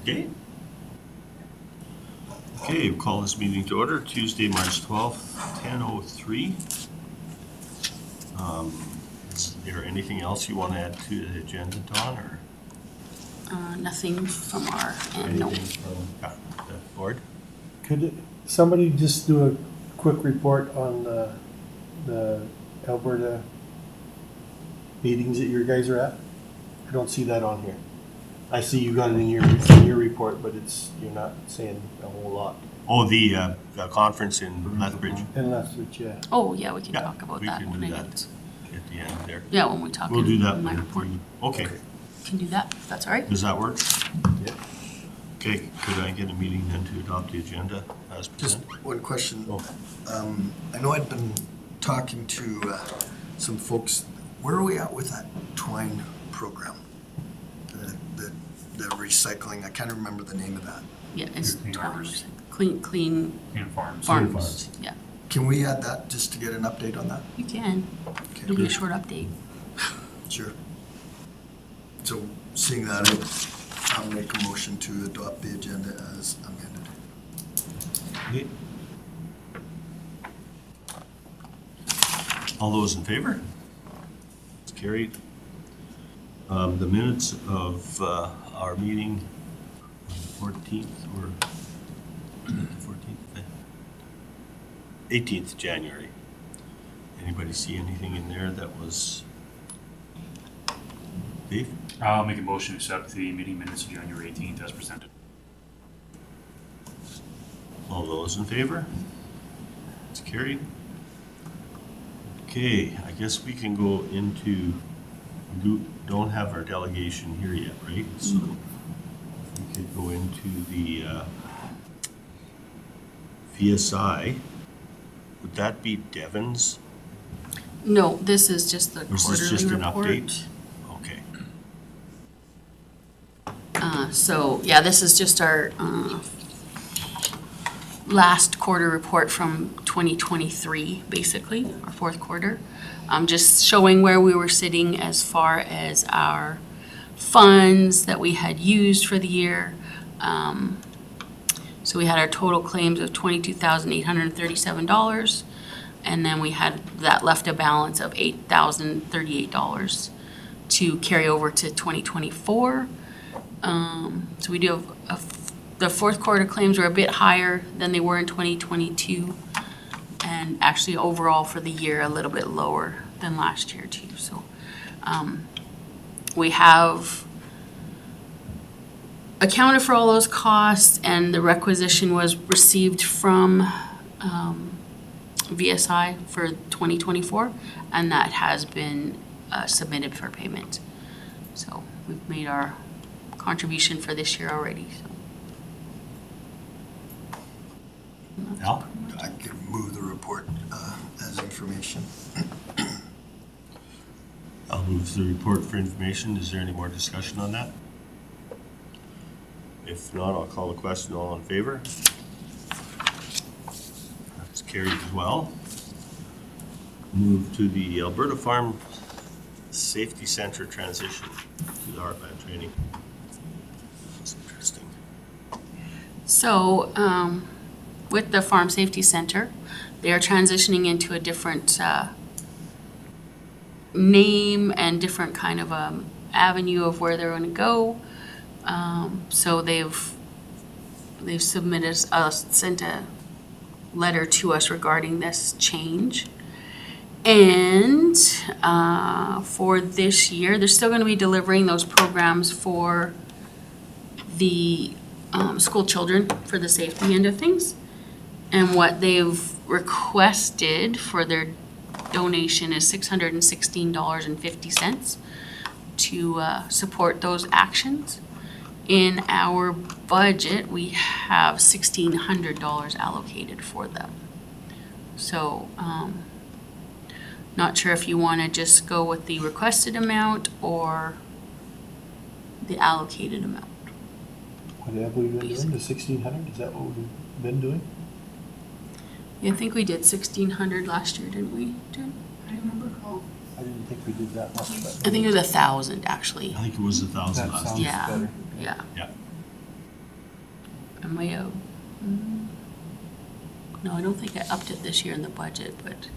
Okay. Okay, we'll call this meeting to order, Tuesday, March 12th, 10:03. Is there anything else you want to add to the agenda, Dawn, or Nothing from our end, no. anything from the board? Could somebody just do a quick report on the Alberta meetings that you guys are at? I don't see that on here. I see you got it in your report, but you're not saying a whole lot. Oh, the conference in Lethbridge. And that's what, yeah. Oh, yeah, we can Yeah, talk about we that. can when do I that. get- At the end there. Yeah, when we talk. We'll do that. in my when report. Okay, Can do that, if that's all right. does that work? Yeah. Okay, could I get a meeting then to adopt the agenda as Just presented? one question. Oh. I know I'd been talking to some folks. Where are we at with that Twine program? The recycling, I can't remember the name of that. Yeah, it's Clean Harbors. clean And farms. farms, yeah. Can we add that just to get an update on that? You can. It'll be a short update. Sure. So seeing that, I'll make a motion to adopt the agenda as amended. Okay. All those in favor? It's carried. The minutes of our meeting on the 14th or 14th, 18th January. Anybody see anything in there that was? Dave? I'll make a motion to accept the meeting minutes of January 18th as presented. All those in favor? It's carried. Okay, I guess we can go into, don't have our delegation here yet, right? So we could go into the VSI. Would that be Devon's? No, this is just the Or is this just quarterly an report. update? Okay. So, yeah, this is just our last quarter report from 2023, basically, our fourth quarter. Just showing where we were sitting as far as our funds that we had used for the year. So we had our total claims of $22,837, and then we had that left a balance of $8,038 to carry over to 2024. So we do have the fourth quarter claims were a bit higher than they were in 2022, and actually overall for the year a little bit lower than last year too. So we have accounted for all those costs, and the requisition was received from VSI for 2024, and that has been submitted for payment. So we've made our contribution for this year already, so. Al? I could move the report as information. I'll move the report for information. Is there any more discussion on that? If not, I'll call the question. All in favor? That's carried as well. Move to the Alberta Farm Safety Center transition to the heartland training. That's interesting. So, with the Farm Safety Center, they are transitioning into a different name and different kind of avenue of where they're going to go. So they've submitted sent a letter to us regarding this change. And for this year, they're still going to be delivering those programs for the school children for the safety end of things. And what they've requested for their donation is $616.50 to support those actions. In our budget, we have $1,600 allocated for them. So, not sure if you want to just go with the requested amount or the allocated amount. What have we been doing? The 1,600? Is that what we've been doing? Yeah, I think we did 1,600 last year, didn't we? I remember. I didn't think we did that much. But I think it was 1,000 actually. I think it was 1,000 that last sounds year. Yeah. better. Yeah. Yeah. I may have, no, I don't think I upped it this year in the budget, but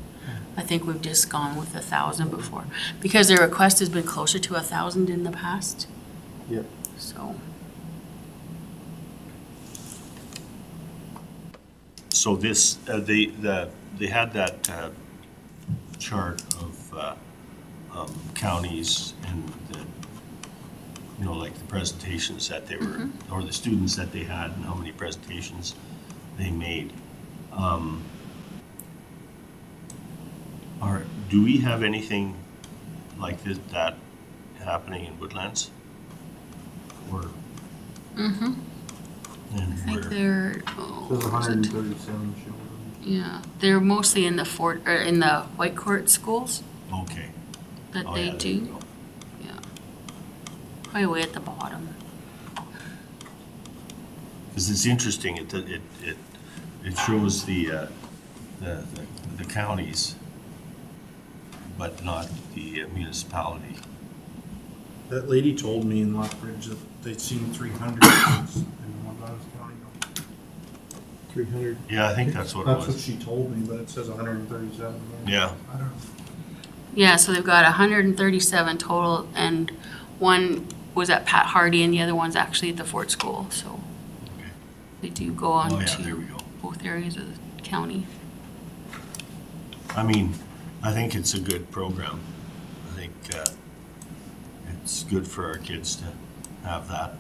I think we've just gone with 1,000 before. Because their request has been closer to 1,000 in the past, Yep. so. So this, they had that chart of counties and the, you know, like the presentations that they were, or the students that they had and how many presentations they made. Do we have anything like that happening in Woodlands? Or? Mm-hmm. And I think where? they're, There's was hundred and it? thirty-seven children. Yeah, they're mostly in the in the White Court schools Okay. that Oh, they yeah, there you do. go. Yeah. Probably way at the bottom. Because it's interesting, it shows the counties, but not the municipality. That lady told me in Lockbridge that they'd seen 300 kids in Woodlands County. 300. Yeah, I think that's what it That's what was. she told me, but it says 137. Yeah. I don't know. Yeah, so they've got 137 total, and one was at Pat Hardy, and the other one's actually at the Fort School, so Okay. they do go on Oh, yeah, there we to go. both areas of the county. I mean, I think it's a good program. I think it's good for our kids to have that.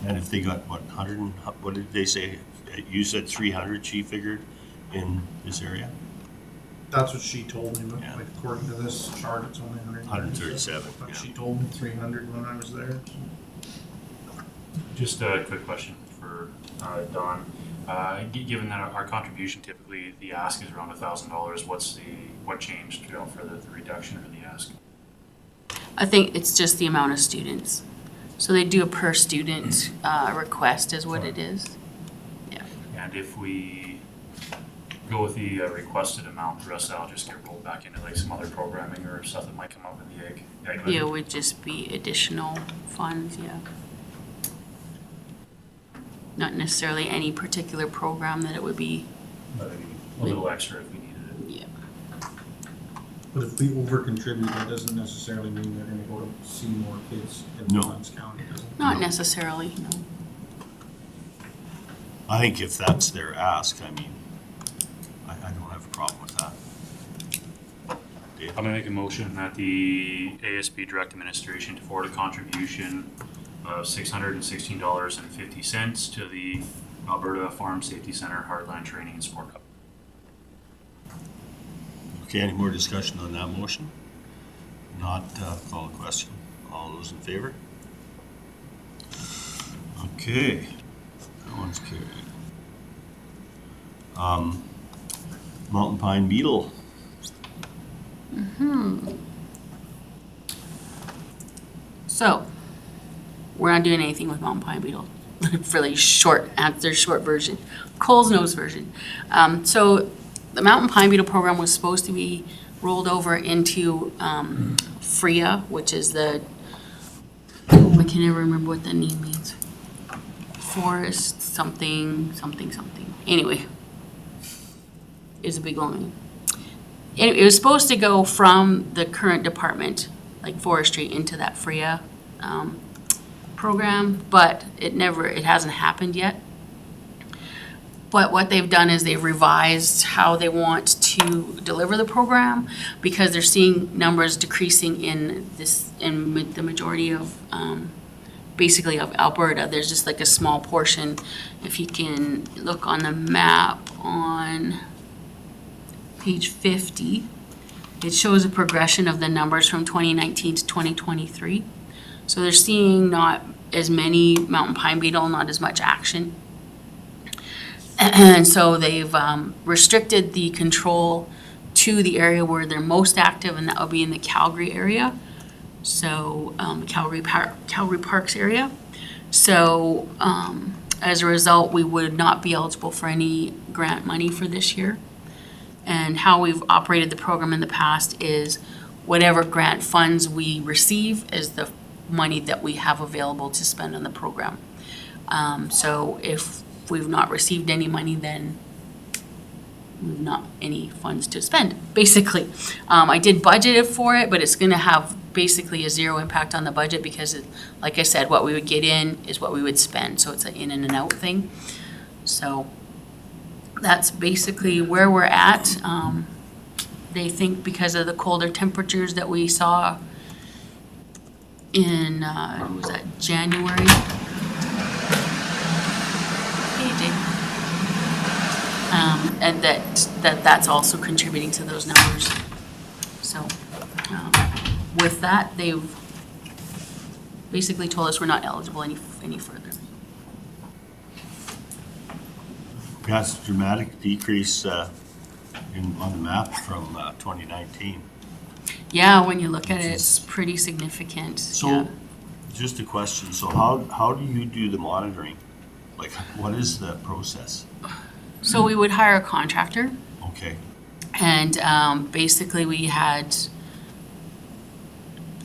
And if they got, what, 100, what did they say? You said 300, she figured, in this area? That's what she told me, but Yeah. like according to this chart, it's only 137, But yeah. she told me 300 when I was there. So. Just a quick question for Don. Given that our contribution typically, the ask is around $1,000, what changed, you know, for the reduction or the ask? I think it's just the amount of students. So they do a per student request is what it is. Yeah. And if we go with the requested amount, the rest of that'll just get rolled back into like some other programming or stuff that might come up in the ag Yeah, budget? it would just be additional funds, yeah. Not necessarily any particular program that it would be, But maybe a little extra if we needed it. yeah. But if we over contribute, that doesn't necessarily mean they're going to go to see more kids in No. Woodlands County, does it? Not necessarily, no. I think if that's their ask, I mean, I don't have a problem with that. Dave? I'm gonna make a motion that the ASB Direct Administration to forward a contribution of $616.50 to the Alberta Farm Safety Center Heartland Training and Sport Cup. Okay, any more discussion on that motion? Not, call a question. All those in favor? Okay, that one's carried. Mountain Pine Beetle. So, we're not doing anything with mountain pine beetle. Really short answer, short version. Cole's nose version. So, the mountain pine beetle program was supposed to be rolled over into FRIA, which is the, I can never remember what the name means. Forest something, something, something. Anyway, it's a big long name. It was supposed to go from the current department, like forestry, into that FRIA program, but it hasn't happened yet. But what they've done is they've revised how they want to deliver the program because they're seeing numbers decreasing in the majority of, basically of Alberta. There's just like a small portion. If you can look on the map on page 50, it shows a progression of the numbers from 2019 to 2023. So they're seeing not as many mountain pine beetle, not as much action. And so they've restricted the control to the area where they're most active, and that will be in the Calgary area. So Calgary Parks area. So as a result, we would not be eligible for any grant money for this year. And how we've operated the program in the past is whatever grant funds we receive is the money that we have available to spend on the program. So if we've not received any money, then we've not any funds to spend, basically. I did budget it for it, but it's gonna have basically a zero impact on the budget because like I said, what we would get in is what we would spend, so it's an in and an out thing. So that's basically where we're at. They think because of the colder temperatures that we saw in, what was that, January? Hey, Jake. And that's also contributing to those numbers. So, with that, they've basically told us we're not eligible any further. That's a dramatic decrease on the map from 2019. Yeah, when you look at it, it's pretty significant. Yeah. So, just a question, so how do you do the monitoring? Like, what is the process? So we would hire a contractor, Okay, and basically we had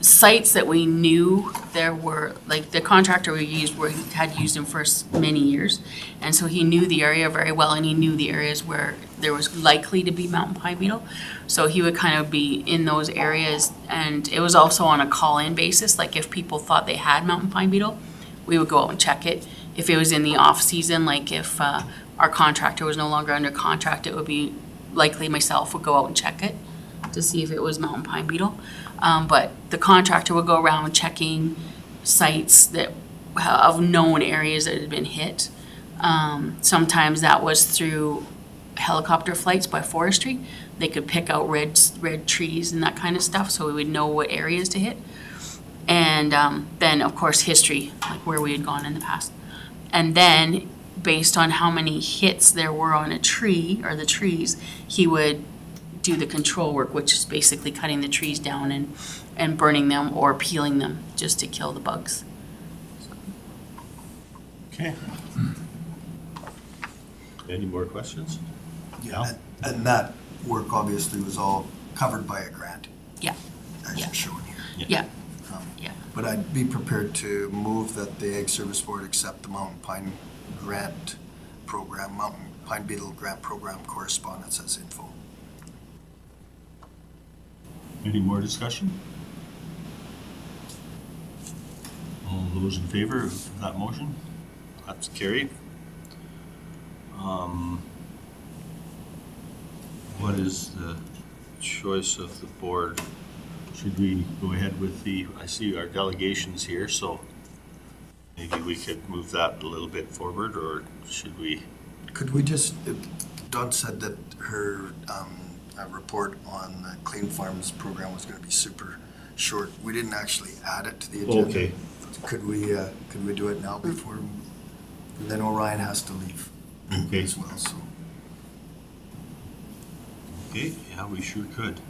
sites that we knew there were, like the contractor we used had used him for many years, and so he knew the area very well, and he knew the areas where there was likely to be mountain pine beetle. So he would kind of be in those areas, and it was also on a call-in basis. Like if people thought they had mountain pine beetle, we would go out and check it. If it was in the off season, like if our contractor was no longer under contract, it would be likely myself would go out and check it to see if it was mountain pine beetle. But the contractor would go around checking sites that of known areas that had been hit. Sometimes that was through helicopter flights by forestry. They could pick out red trees and that kind of stuff, so we would know what areas to hit. And then, of course, history, like where we had gone in the past. And then, based on how many hits there were on a tree or the trees, he would do the control work, which is basically cutting the trees down and burning them or peeling them just to kill the bugs. okay. Any more questions? Yeah, and that work obviously was all covered by a grant, Yeah, as Yeah. you're showing here. yeah, Um, yeah. But I'd be prepared to move that the Ag Service Board accept the Mountain Pine Grant Program, Mountain Pine Beetle Grant Program correspondence as info. Any more discussion? All those in favor of that motion? That's carried. What is the choice of the board? Should we go ahead with I see our delegations here, so maybe we could move that a little bit forward, or should we? Could we just, Dawn said that her report on the Clean Farms program was gonna be super short. We didn't actually add it to the agenda. Okay, Could we do it now before, and then Orion has to leave okay, as well, so. okay, yeah, we sure could.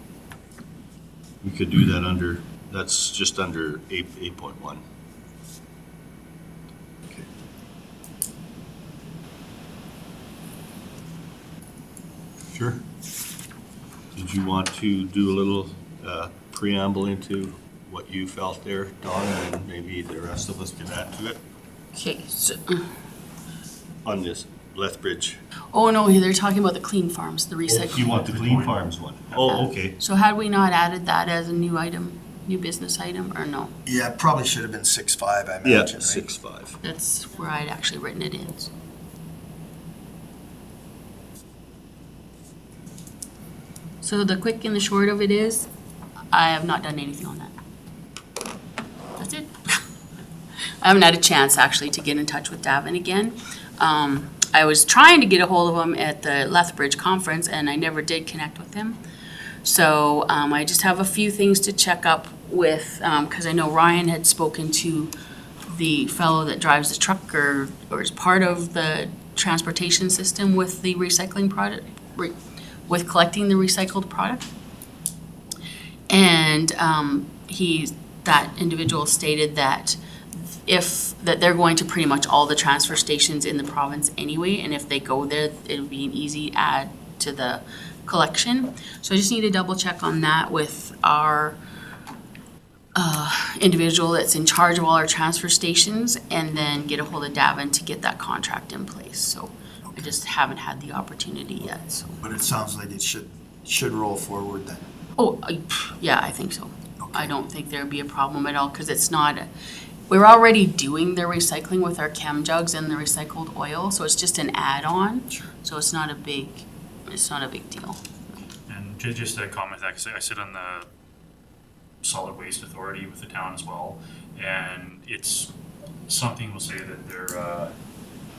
We could do that under, that's just under 8.1. Okay. Sure. Did you want to do a little preamble into what you felt there, Dawn, and maybe the rest of us can add to it Okay, so, on this Lethbridge? oh no, they're talking about the clean farms, the Oh, you recycling. want the Clean Farms one? Oh, okay. So had we not added that as a new item, new business item, or no? Yeah, it probably should have been 6.5, I Yeah, imagine, right? 6.5. That's where I'd actually written it in. So the quick and the short of it is, I have not done anything on that. That's it. I haven't had a chance actually to get in touch with Davin again. I was trying to get a hold of him at the Lethbridge conference and I never did connect with him. So I just have a few things to check up with, because I know Ryan had spoken to the fellow that drives the truck or is part of the transportation system with the recycling product, with collecting the recycled product. And that individual stated that that they're going to pretty much all the transfer stations in the province anyway, and if they go there, it'll be an easy add to the collection. So I just need to double check on that with our individual that's in charge of all our transfer stations, and then get a hold of Davin to get that contract in place. So I just haven't had the opportunity yet, so. But it sounds like it should roll forward then. Oh, yeah, I think so. Okay. I don't think there'd be a problem at all, because it's not, we're already doing the recycling with our chem jugs and the recycled oil, so it's just an add-on. Sure. So it's not a big deal. And just a comment, that 'cause I sit on the solid waste authority with the town as well, and it's something we'll say that they're,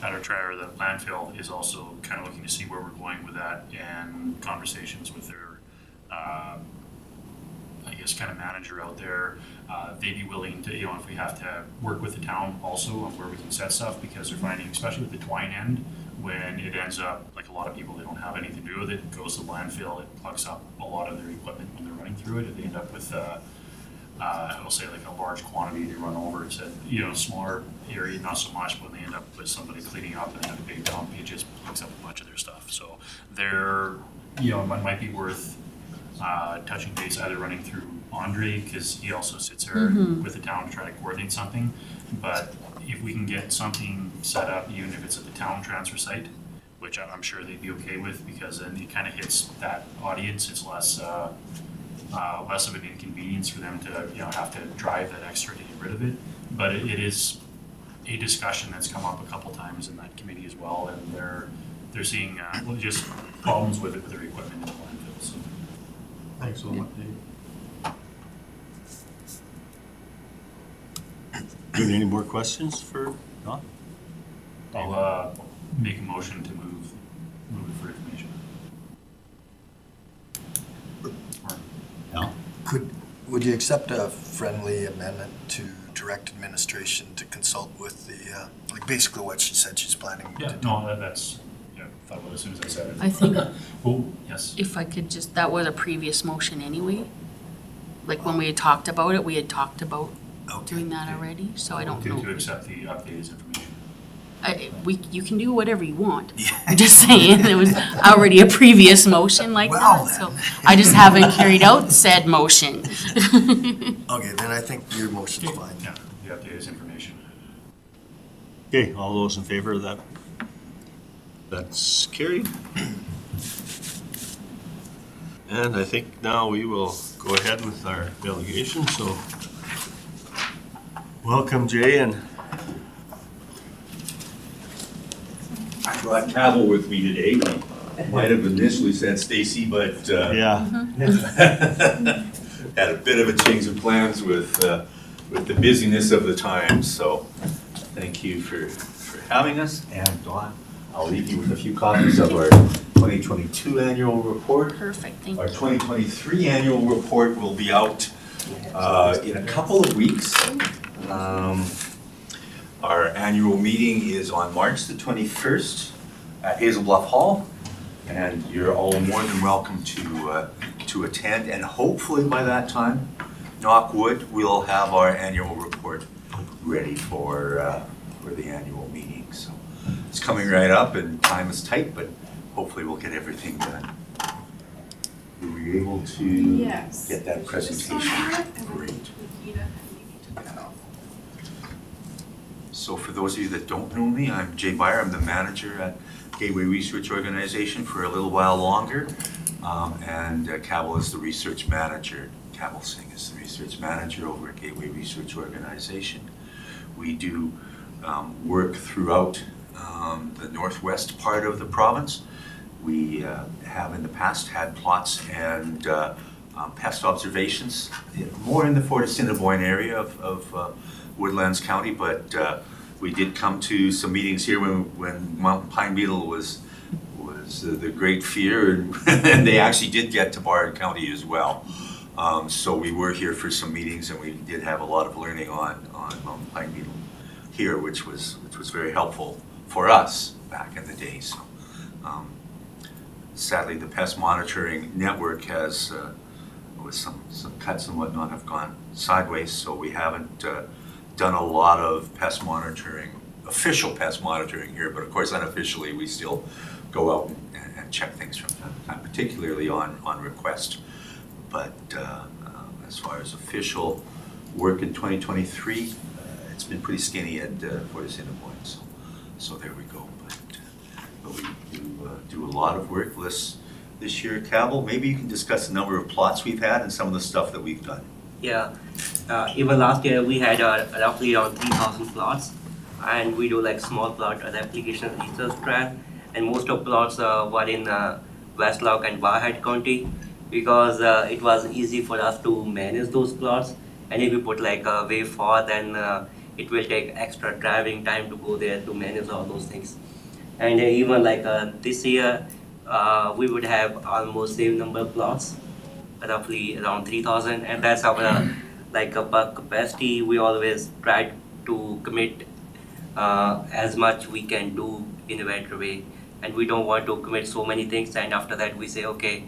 at our or the landfill is also kind of looking to see where we're going with that, and conversations with their, I guess, kind of manager out there. They'd be willing to, if we have to work with the town also on where we can set stuff, because they're finding, especially with the twine end, when it ends up, like a lot of people, they don't have anything to do with it, it goes to landfill, it plugs up a lot of their equipment when they're running through it, and they end up with, I'll say like a large quantity they run over. It's a, smaller area, not so much, but when they end up with somebody cleaning up and then a big dump, it just plugs up a bunch of their stuff. So they're, it might be worth touching base, either running through Andre, because he also sits there with the town to try to coordinate something. But if we can get something set up, even if it's at the town transfer site, which I'm sure they'd be okay with, because then it kind of hits that audience. It's less of an inconvenience for them to have to drive that extra to get rid of it. But it is a discussion that's come up a couple times in that committee as well, and they're seeing just problems with it with their equipment in the landfill. So. Thanks so much, Dave. Any more questions for Don? I'll make a motion to move it for information. No. Would you accept a friendly amendment to direct administration to consult with the, like basically what she said she's planning to Yeah, do? no, that's, thought about it as soon as I said it. I think Oh, yes. if I could just, that was a previous motion anyway. Like when we had talked about it, we had talked about Okay. doing that already, so I don't To know. accept the updated information. You can do whatever you want. I'm just saying, there was already a previous motion like Well, that, so I just haven't carried out said motion. Okay, then I think your motion's fine. Yeah, the updated information. Okay, all those in favor of that? That's carried. And I think now we will go ahead with our delegation, so welcome Jay, and I brought Cavill with me today. Might have initially said Stacy, but yeah, had a bit of a change of plans with the busyness of the times. So thank you for having us. And Dawn, I'll leave you with a few copies of our 2022 annual report. Perfect, thank Our you. 2023 annual report will be out in a couple of weeks. Our annual meeting is on March the 21st at Hazel Bluff Hall, and you're all more than welcome to attend. And hopefully by that time, knock wood, we'll have our annual report ready for the annual meeting. So it's coming right up, and time is tight, but hopefully we'll get everything done. Were we able to Yes. get that presentation? Great. So for those of you that don't know me, I'm Jay Beyer. I'm the manager at Gateway Research Organization for a little while longer. And Cavill is the research manager. Cavill Singh is the research manager over at Gateway Research Organization. We do work throughout the northwest part of the province. We have in the past had plots and pest observations, more in the Fort Assiniboine area of Woodlands County, but we did come to some meetings here when mountain pine beetle was the great fear, and they actually did get to Broward County as well. So we were here for some meetings, and we did have a lot of learning on mountain pine beetle here, which was very helpful for us back in the day. So sadly, the pest monitoring network has, with some cuts and whatnot, have gone sideways. So we haven't done a lot of pest monitoring, official pest monitoring here, but of course unofficially we still go out and check things from time to time, particularly on request. But as far as official work in 2023, it's been pretty skinny at Fort Assiniboine, so there we go. But we do a lot of work this year. Cabell, maybe you can discuss the number of plots we've had and some of the stuff that we've done. Yeah, even last year we had roughly around 3,000 plots, and we do like small plot replication research trial, and most of plots were in Westlock and Barhead County, because it was easy for us to manage those plots. And if we put like way far, then it will take extra driving time to go there to manage all those things. And even like this year, we would have almost same number of plots, roughly around 3,000, and that's our like per capacity. We always try to commit as much we can do in a better way, and we don't want to commit so many things and after that we say, okay,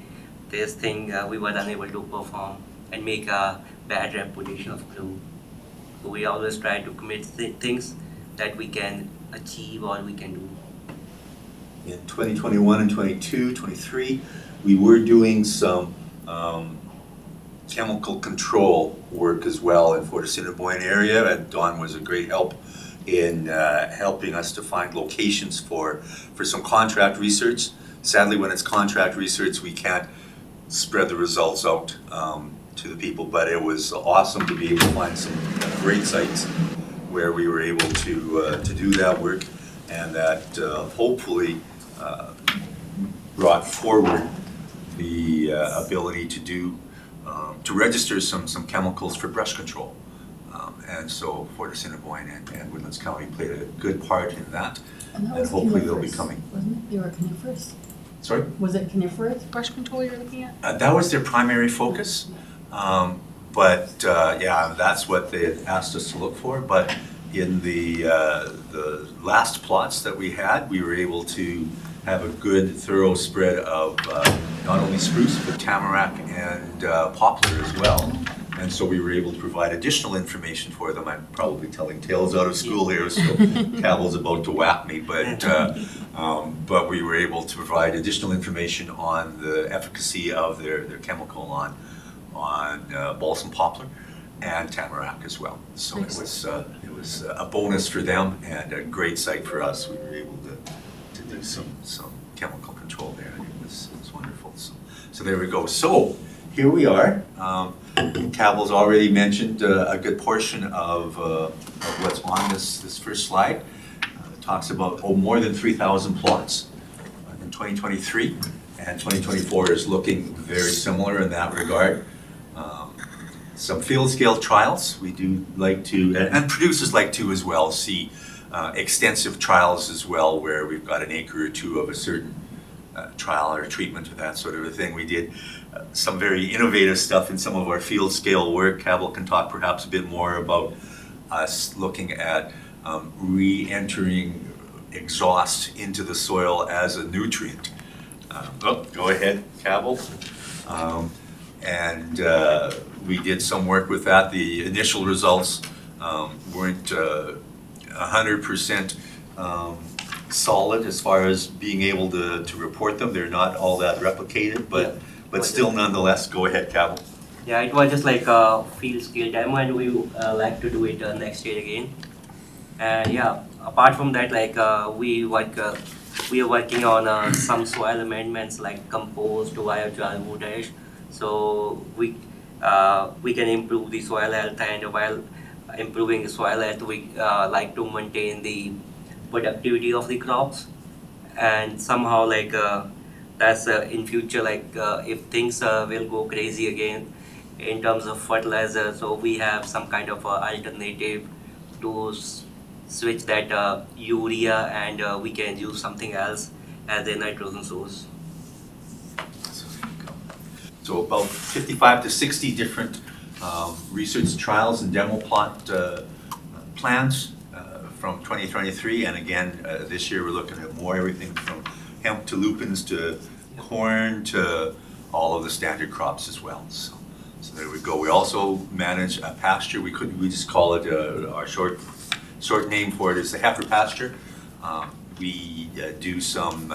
this thing we were unable to perform and make a bad reputation of crew. So we always try to commit things that we can achieve or we can do. In 2021 and 22, 23, we were doing some chemical control work as well in Fort Assiniboine area, and Don was a great help in helping us to find locations for some contract research. Sadly, when it's contract research, we can't spread the results out to the people, but it was awesome to be able to find some great sites where we were able to do that work, and that hopefully brought forward the ability to do to register some chemicals for brush control. And so Fort Assiniboine and Woodlands County played a good part in that, And that and was hopefully they'll be coniferous, coming. wasn't it? They were coniferous. Sorry? Was it coniferous? Brush control you're looking at? That was their primary focus, but yeah, that's what they had asked us to look for. But in the last plots that we had, we were able to have a good, thorough spread of not only spruce, but tamarack and poplar as well. And so we were able to provide additional information for them. I'm probably telling tales out of school here, so Cabell's about to whack me, but we were able to provide additional information on the efficacy of their chemical on balsam poplar and tamarack as well. So it was a bonus for them and a great site for us. We were able to do some chemical control there, and it was wonderful. So there we go. So here we are. Cabell's already mentioned a good portion of what's on this first slide. It talks about more than 3,000 plots in 2023, and 2024 is looking very similar in that regard. Some field scale trials. We do like to, and producers like to as well, see extensive trials as well, where we've got an acre or two of a certain trial or treatment or that sort of a thing. We did some very innovative stuff in some of our field scale work. Cabell can talk perhaps a bit more about us looking at re-entering exhaust into the soil as a nutrient. Go ahead, Cabell. And we did some work with that. The initial results weren't 100% solid as far as being able to report them. They're not all that replicated, but still nonetheless, go ahead, Cabell. Yeah, it was just like a field scale demo, and we like to do it next year again. And yeah, apart from that, like we are working on some soil amendments like compost, biochar, wood ash. So we can improve the soil health, and while improving the soil health, we like to maintain the productivity of the crops. And somehow like that's in future, like if things will go crazy again in terms of fertilizer, so we have some kind of alternative to switch that urea, and we can use something else as a nitrogen source. So about 55 to 60 different research trials and demo plot plans from 2023, and again this year we're looking at more, everything from hemp to lupins to corn to all of the standard crops as well. So there we go. We also manage a pasture. We just call it our short name for it is the heifer pasture. We do some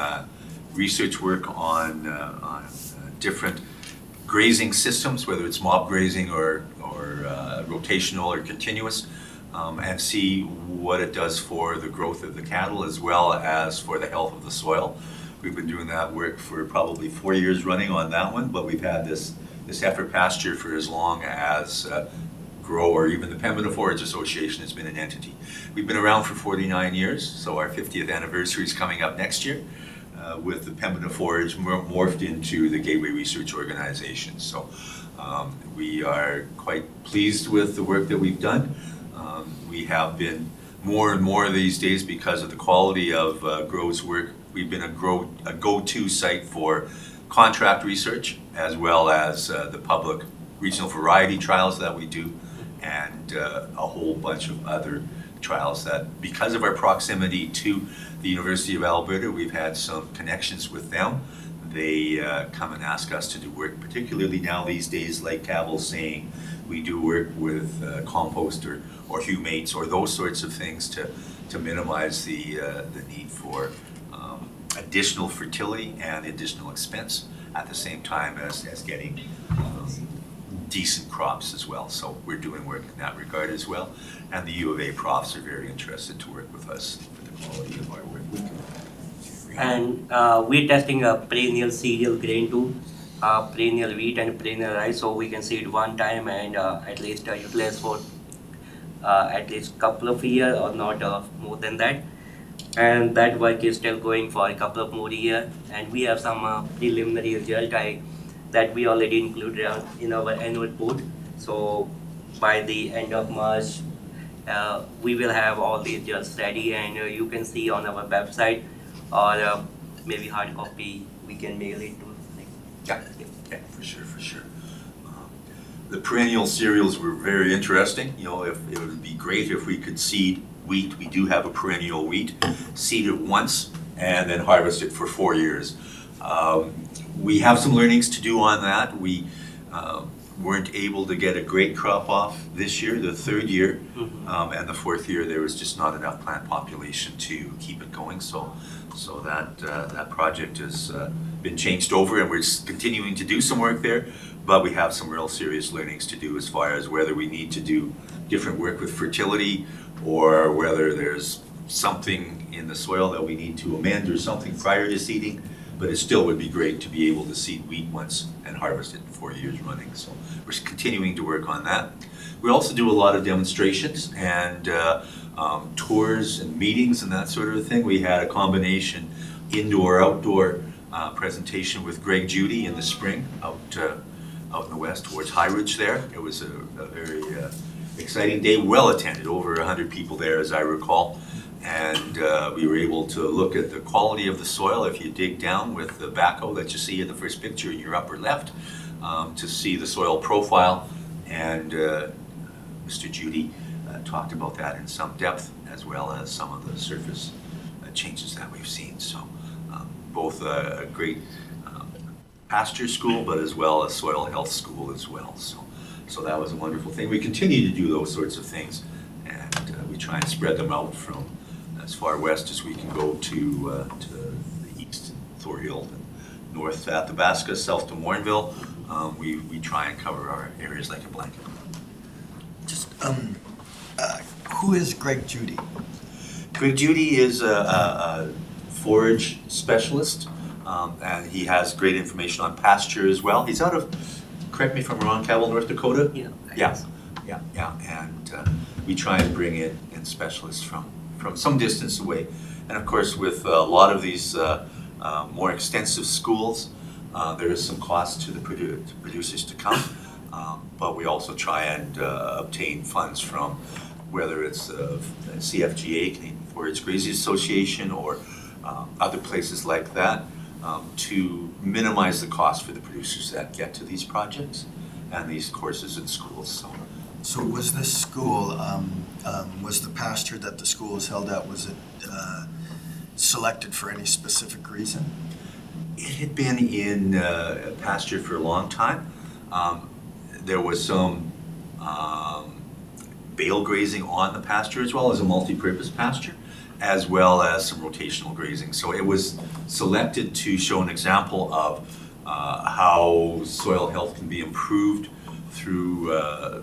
research work on different grazing systems, whether it's mob grazing or rotational or continuous, and see what it does for the growth of the cattle as well as for the health of the soil. We've been doing that work for probably 4 years running on that one, but we've had this heifer pasture for as long as GROW, or even the Pembina Forage Association, has been an entity. We've been around for 49 years, so our 50th anniversary is coming up next year, with the Pembina Forage morphed into the Gateway Research Organization. So we are quite pleased with the work that we've done. We have been more and more these days, because of the quality of GROW's work, we've been a go-to site for contract research, as well as the public regional variety trials that we do, and a whole bunch of other trials that, because of our proximity to the University of Alberta, we've had some connections with them. They come and ask us to do work, particularly now these days, like Cavil's saying, we do work with compost or humates or those sorts of things to minimize the need for additional fertility and additional expense, at the same time as getting decent crops as well. So we're doing work in that regard as well. And the U of A profs are very interested to work with us for the quality of our work. And we're testing a perennial cereal grain too, perennial wheat and perennial rice, so we can seed one time and at least utilize for at least couple of years, or not more than that. And that work is still going for a couple of more years, and we have some preliminary result that we already included in our annual report. So by the end of March, we will have all the results ready, and you can see on our website, or maybe hard copy we can mail it to. Yeah, for sure. The perennial cereals were very interesting. You know, if it would be great if we could seed wheat. We do have a perennial wheat, seed it once and then harvest it for 4 years. We have some learnings to do on that. We weren't able to get a great crop off this year, the 3rd year, and the 4th year there was just not enough plant population to keep it going. So that project has been changed over, and we're continuing to do some work there. But we have some real serious learnings to do as far as whether we need to do different work with fertility, or whether there's something in the soil that we need to amend or something prior to seeding. But it still would be great to be able to seed wheat once and harvest it 4 years running. So we're continuing to work on that. We also do a lot of demonstrations and tours and meetings and that sort of thing. We had a combination indoor-outdoor presentation with Greg Judy in the spring out in the west towards High Ridge there. It was a very exciting day, well attended, over 100 people there as I recall. And we were able to look at the quality of the soil if you dig down with the backhoe that you see in the first picture in your upper left, to see the soil profile. And Mr. Judy talked about that in some depth, as well as some of the surface changes that we've seen. So both a great pasture school, but as well as soil health school as well. So that was a wonderful thing. We continue to do those sorts of things, and we try and spread them out from as far west as we can go to the east, Thorhild, and north at Athabasca, south to Morinville. We try and cover our areas like a blanket. Just, who is Greg Judy? Greg Judy is a forage specialist, and he has great information on pasture as well. He's out of, correct me if I'm wrong, Cavill, North Dakota? Yeah. And we try and bring in specialists from some distance away. And of course, with a lot of these more extensive schools, there is some cost to the producers to come. But we also try and obtain funds from, whether it's CFGA, Canadian Forage Grazing Association, or other places like that, to minimize the cost for the producers that get to these projects and these courses in schools. So was this school, was the pasture that the school was held at, was it selected for any specific reason? It had been in pasture for a long time. There was some bale grazing on the pasture, as well as a multi-purpose pasture, as well as some rotational grazing. So it was selected to show an example of how soil health can be improved through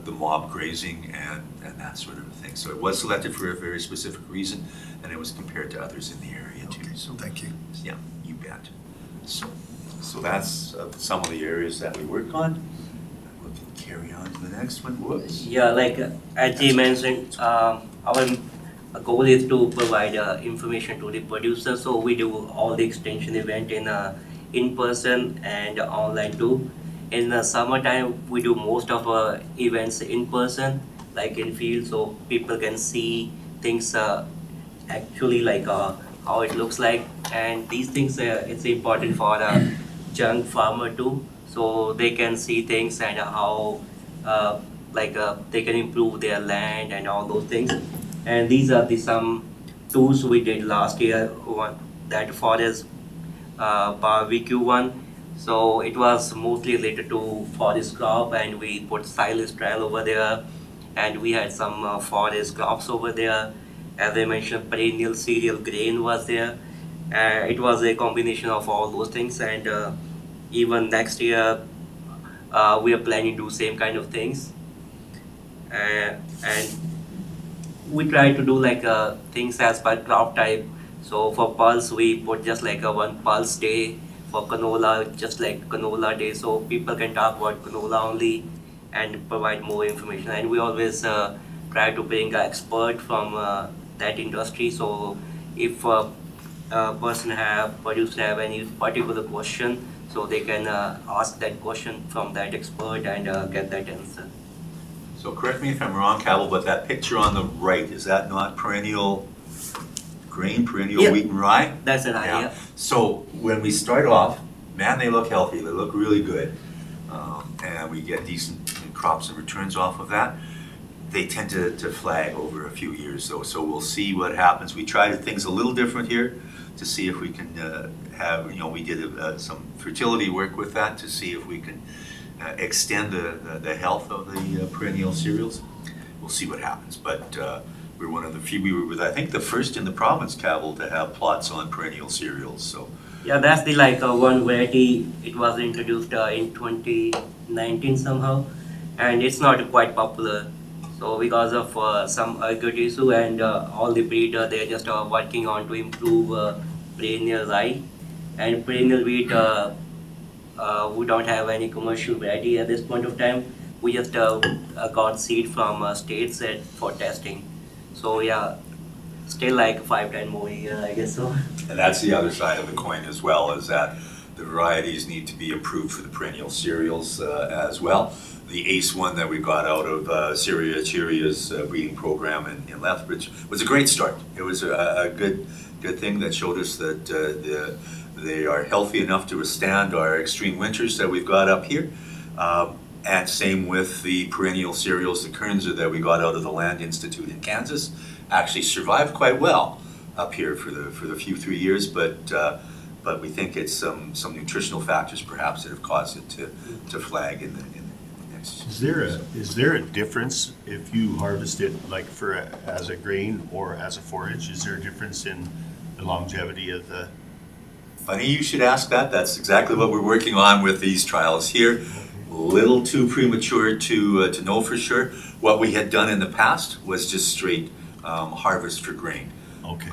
the mob grazing and that sort of thing. So it was selected for a very specific reason, and it was compared to others in the area too. Okay, so thank you. Yeah, you bet. So that's some of the areas that we work on. We can carry on to the next one. Whoops. Yeah, like as Jay mentioned, our goal is to provide information to the producer. So we do all the extension event in person and online too. In the summertime, we do most of our events in person, like in field, so people can see things actually like how it looks like. And these things, it's important for the young farmer too, so they can see things and how they can improve their land and all those things. And these are some tools we did last year. One that forest barbecue one. So it was mostly related to forest crop, and we put silage trial over there, and we had some forest crops over there. As I mentioned, perennial cereal grain was there. It was a combination of all those things, and even next year we are planning to do same kind of things. And we try to do things as per crop type. So for pulse, we put just like a one pulse day. For canola, just like canola day, so people can talk about canola only and provide more information. And we always try to bring an expert from that industry. So if producer have any particular question, so they can ask that question from that expert and get that answer. So correct me if I'm wrong, Cabell, but that picture on the right, is that not perennial grain, perennial Yeah. wheat and rye? That's an Yeah. idea. So when we start off, man, they look healthy, they look really good, and we get decent crops and returns off of that. They tend to flag over a few years though, so we'll see what happens. We tried things a little different here to see if we can have, we did some fertility work with that to see if we can extend the health of the perennial cereals. We'll see what happens, but we're one of the few, we were, I think, the first in the province, Cabell, to have plots on perennial cereals, so. Yeah, that's the one variety. It was introduced in 2019 somehow, and it's not quite popular. So because of some good issue and all the breeder, they're just working on to improve perennial rye and perennial wheat. We don't have any commercial variety at this point of time. We just got seed from states for testing. So yeah, still like 5-10 more years, I guess so. And that's the other side of the coin as well, is that the varieties need to be improved for the perennial cereals as well. The ACE one that we got out of Syria Chiria's breeding program in Lethbridge was a great start. It was a good thing that showed us that they are healthy enough to withstand our extreme winters that we've got up here. And same with the perennial cereals, the Kernza that we got out of the Land Institute in Kansas, actually survived quite well up here for the few 3 years, but we think it's some nutritional factors perhaps that have caused it to flag in the next. Is there a difference if you harvest it like as a grain or as a forage? Is there a difference in the longevity of the? Funny you should ask that. That's exactly what we're working on with these trials here. A little too premature to know for sure. What we had done in the past was just straight harvest for grain. Okay.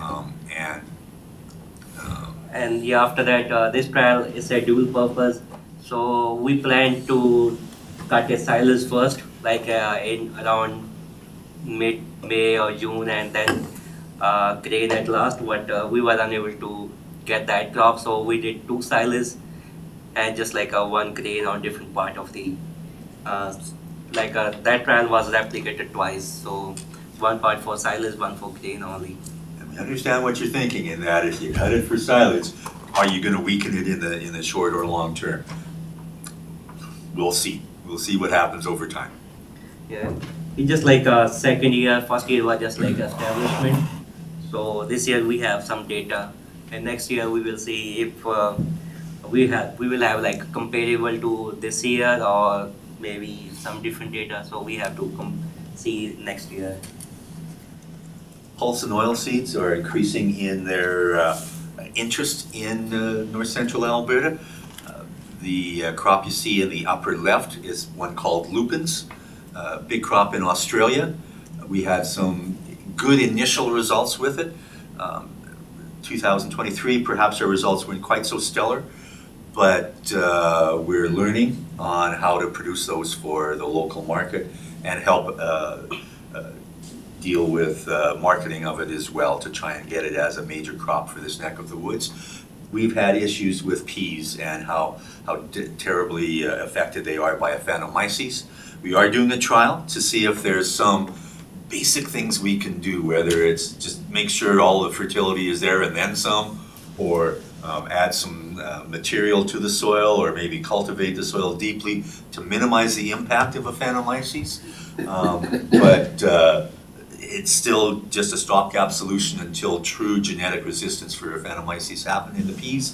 And yeah, after that, this trial is a dual purpose. So we plan to cut a silage first, like in around mid-May or June, and then grain at last. But we were unable to get that crop, so we did 2 silages and just like one grain on different part of the. That trial was replicated twice, so one part for silage, one for grain only. And we understand what you're thinking in that if you cut it for silage, are you going to weaken it in the short or long term? We'll see. We'll see what happens over time. Yeah, it's just like second year, first year was just like establishment. So this year we have some data, and next year we will see if we will have like comparable to this year or maybe some different data. So we have to see next year. Pulse and oil seeds are increasing in their interest in north central Alberta. The crop you see in the upper left is one called lupins, big crop in Australia. We had some good initial results with it. 2023, perhaps our results weren't quite so stellar, but we're learning on how to produce those for the local market and help deal with marketing of it as well to try and get it as a major crop for this neck of the woods. We've had issues with peas and how terribly affected they are by Aphanomyces. We are doing a trial to see if there's some basic things we can do, whether it's just make sure all the fertility is there and then some, or add some material to the soil, or maybe cultivate the soil deeply to minimize the impact of Aphanomyces. But it's still just a stopgap solution until true genetic resistance for Aphanomyces happen in the peas.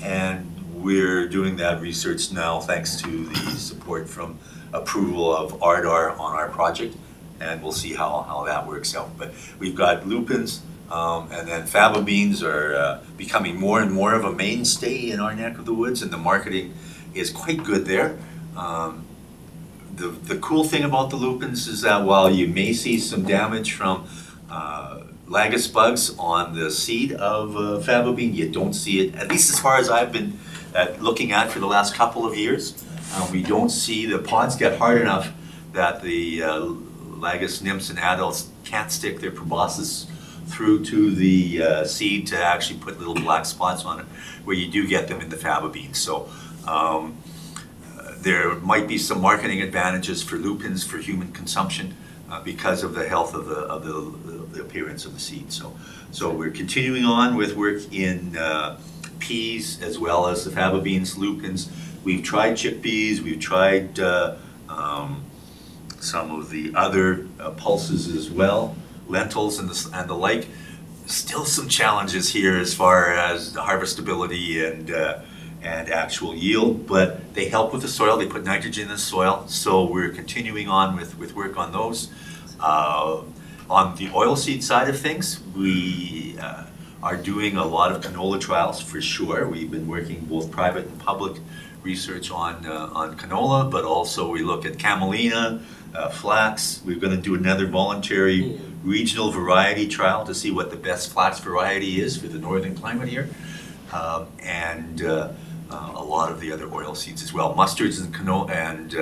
And we're doing that research now thanks to the support from approval of ARDAR on our project, and we'll see how that works out. But we've got lupins, and then faba beans are becoming more and more of a mainstay in our neck of the woods, and the marketing is quite good there. The cool thing about the lupins is that while you may see some damage from Lagus bugs on the seed of faba bean, you don't see it, at least as far as I've been looking at for the last couple of years. We don't see the pods get hard enough that the Lagus nymphs and adults can't stick their proboscis through to the seed to actually put little black spots on it, where you do get them in the faba beans. So there might be some marketing advantages for lupins for human consumption because of the health of the appearance of the seed. So we're continuing on with work in peas as well as the faba beans, lupins. We've tried chickpeas, we've tried some of the other pulses as well, lentils and the like. Still some challenges here as far as harvestability and actual yield, but they help with the soil. They put nitrogen in the soil, so we're continuing on with work on those. On the oilseed side of things, we are doing a lot of canola trials for sure. We've been working both private and public research on canola, but also we look at camelina, flax. We're going to do another voluntary regional variety trial to see what the best flax variety is for the northern climate here, and a lot of the other oil seeds as well. Mustards and canola and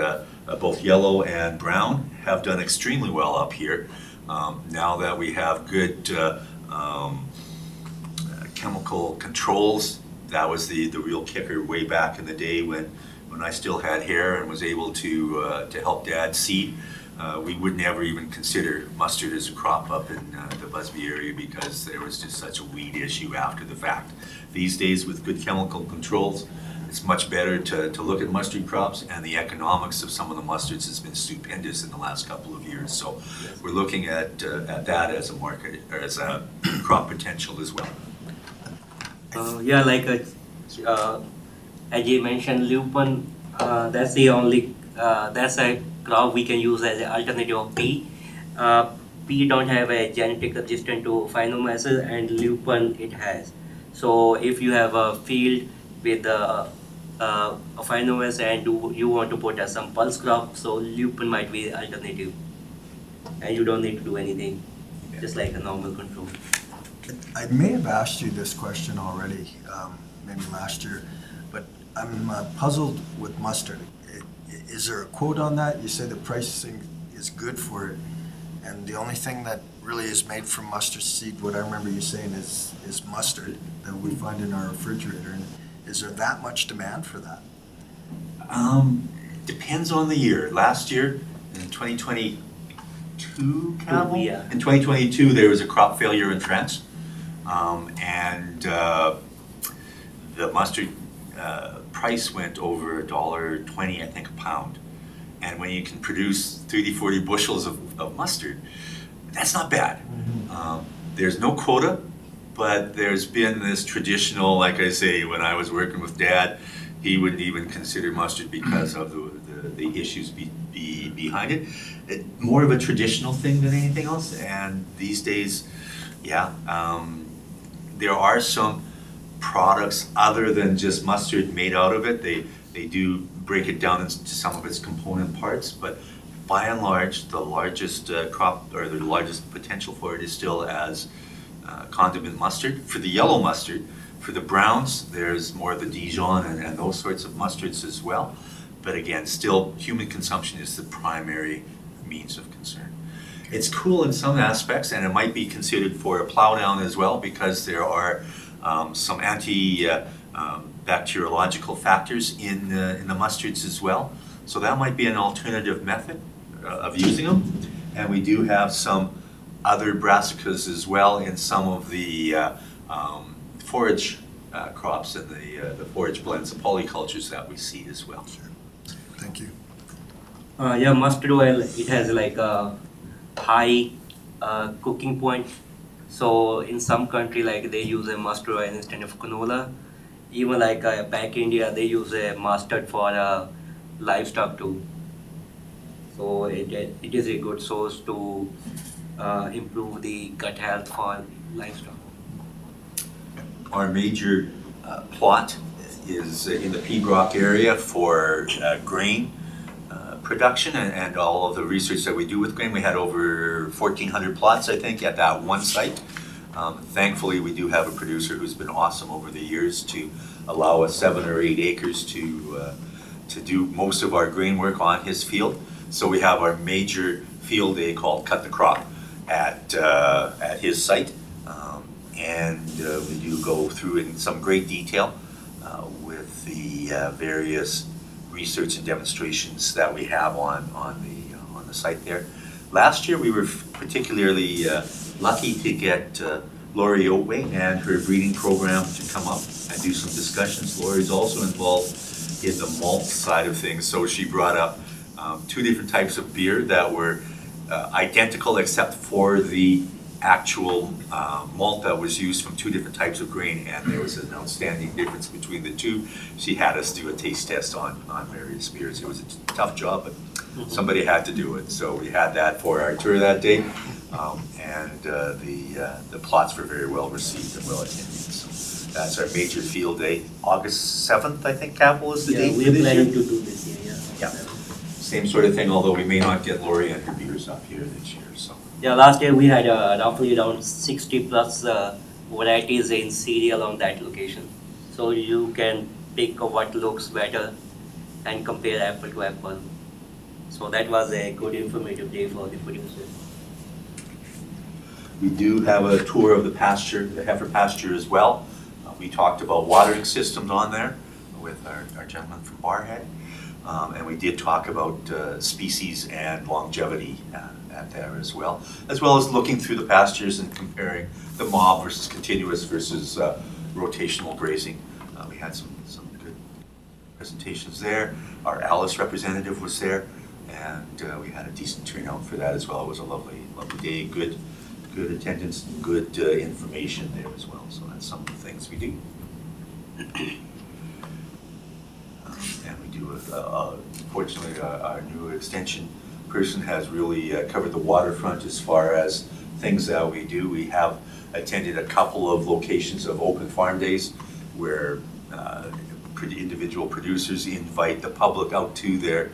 both yellow and brown have done extremely well up here. Now that we have good chemical controls, that was the real kicker way back in the day when I still had hair and was able to help Dad seed. We would never even consider mustard as a crop up in the Busby area because there was just such a weed issue after the fact. These days with good chemical controls, it's much better to look at mustard crops, and the economics of some of the mustards has been stupendous in the last couple of years. So we're looking at that as a market, or as a crop potential as well. Yeah, like Ajay mentioned, lupin, that's the only, that's a crop we can use as an alternative of pea. Pea don't have a genetic resistance to Aphanomyces, and lupin it has. So if you have a field with Aphanomyces and you want to put some pulse crop, so lupin might be the alternative. And you don't need to do anything, just like a normal control. I may have asked you this question already, maybe last year, but I'm puzzled with mustard. Is there a quote on that? You say the pricing is good for it, and the only thing that really is made from mustard seed, what I remember you saying, is mustard that we find in our refrigerator. And is there that much demand for that? Depends on the year. Last year, in 2022, Campbell? Yeah. In 2022, there was a crop failure in France, and the mustard price went over $1.20, I think, a pound. And when you can produce 30, 40 bushels of mustard, that's not bad. There's no quota, but there's been this traditional, like I say, when I was working with Dad, he wouldn't even consider mustard because of the issues behind it. More of a traditional thing than anything else. And these days, yeah, there are some products other than just mustard made out of it. They do break it down into some of its component parts, but by and large, the largest crop, or the largest potential for it is still as condiment mustard. For the yellow mustard, for the browns, there's more of the Dijon and those sorts of mustards as well. But again, still, human consumption is the primary means of concern. It's cool in some aspects, and it might be considered for a plow down as well, because there are some bacteriological factors in the mustards as well. So that might be an alternative method of using them. And we do have some other brassicas as well in some of the forage crops and the forage blends, the polycultures that we see as well. Thank you. Yeah, mustard oil, it has like a high cooking point. So in some country, like they use a mustard oil instead of canola. Even like back India, they use a mustard for livestock too. So it is a good source to improve the gut health for livestock. Our major plot is in the Pembroke area for grain production and all of the research that we do with grain. We had over 1,400 plots, I think, at that one site. Thankfully, we do have a producer who's been awesome over the years to allow us 7 or 8 acres to do most of our grain work on his field. So we have our major field day called Cut the Crop at his site. We do go through in some great detail with the various research and demonstrations that we have on the site there. Last year, we were particularly lucky to get Lori Oatway and her breeding program to come up and do some discussions. Lori's also involved in the malt side of things, so she brought up 2 different types of beer that were identical except for the actual malt that was used from 2 different types of grain, and there was an outstanding difference between the 2. She had us do a taste test on various beers. It was a tough job, but somebody had to do it. So we had that for our tour that day, and the plots were very well received and well attended. So that's our major field day. August 7th, I think, Capital is the date for We're this planning year. to do this year. Yeah. Same sort of thing, although we may not get Lori and her beers up here this year. So. Yeah, last year we had roughly around 60 plus varieties in cereal on that location. So you can pick what looks better and compare apple to apple. So that was a good informative day for the producer. We do have a tour of the pasture, the heifer pasture as well. We talked about watering systems on there with our gentleman from Barhead. And we did talk about species and longevity at there as well as looking through the pastures and comparing the mob versus continuous versus rotational grazing. We had some good presentations there. Our Alice representative was there, and we had a decent turnout for that as well. It was a lovely day, good attendance, good information there as well. So that's some of the things we do. And we do, fortunately, our new extension person has really covered the waterfront as far as things that we do. We have attended a couple of locations of open farm days where individual producers invite the public out to their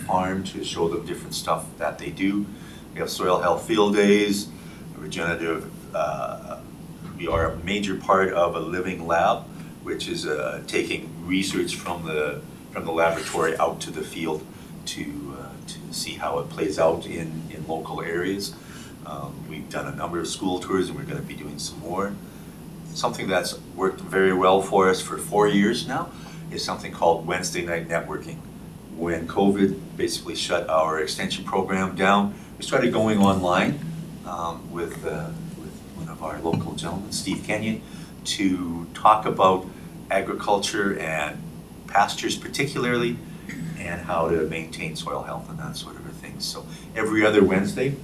farm to show them different stuff that they do. We have soil health field days, regenerative. We are a major part of a living lab, which is taking research from the laboratory out to the field to see how it plays out in local areas. We've done a number of school tours, and we're going to be doing some more. Something that's worked very well for us for 4 years now is something called Wednesday night networking. When COVID basically shut our extension program down, we started going online with one of our local gentlemen, Steve Kenyon, to talk about agriculture and pastures particularly, and how to maintain soil health and that sort of a thing. So every other Wednesday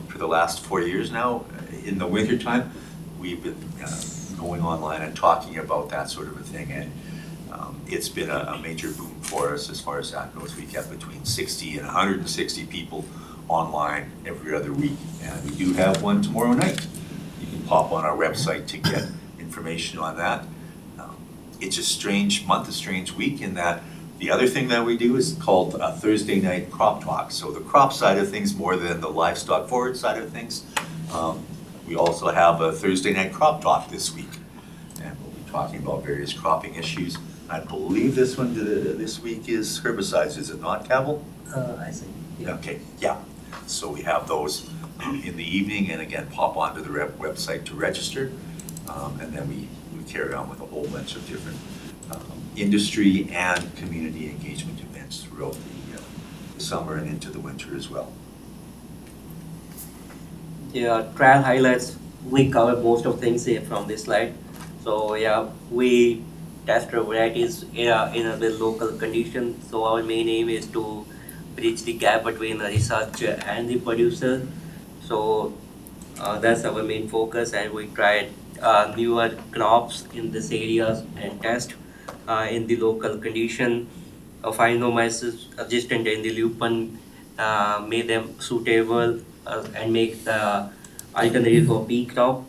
for the last 4 years now, in the wintertime, we've been going online and talking about that sort of a thing. And it's been a major boom for us as far as that goes. We get between 60 and 160 people online every other week. And we do have one tomorrow night. You can pop on our website to get information on that. it's a strange month, a strange week in that the other thing that we do is called a Thursday night crop talk. So the crop side of things more than the livestock forward side of things. We also have a Thursday night crop talk this week. And we'll be talking about various cropping issues. I believe this one this week is herbicides, is it not, Cabell? I see. Okay, yeah. So we have those in the evening, and again, pop onto the website to register. And then we carry on with a whole bunch of different industry and community engagement events throughout the summer and into the winter as well. Yeah, trial highlights, we cover most of things here from this slide. So yeah, we test our varieties in a with local conditions. So our main aim is to bridge the gap between the researcher and the producer. So that's our main focus, and we tried newer crops in this areas and test in the local condition. Phynomyces resistant in the lupin made them suitable and make the alternative for pea crop.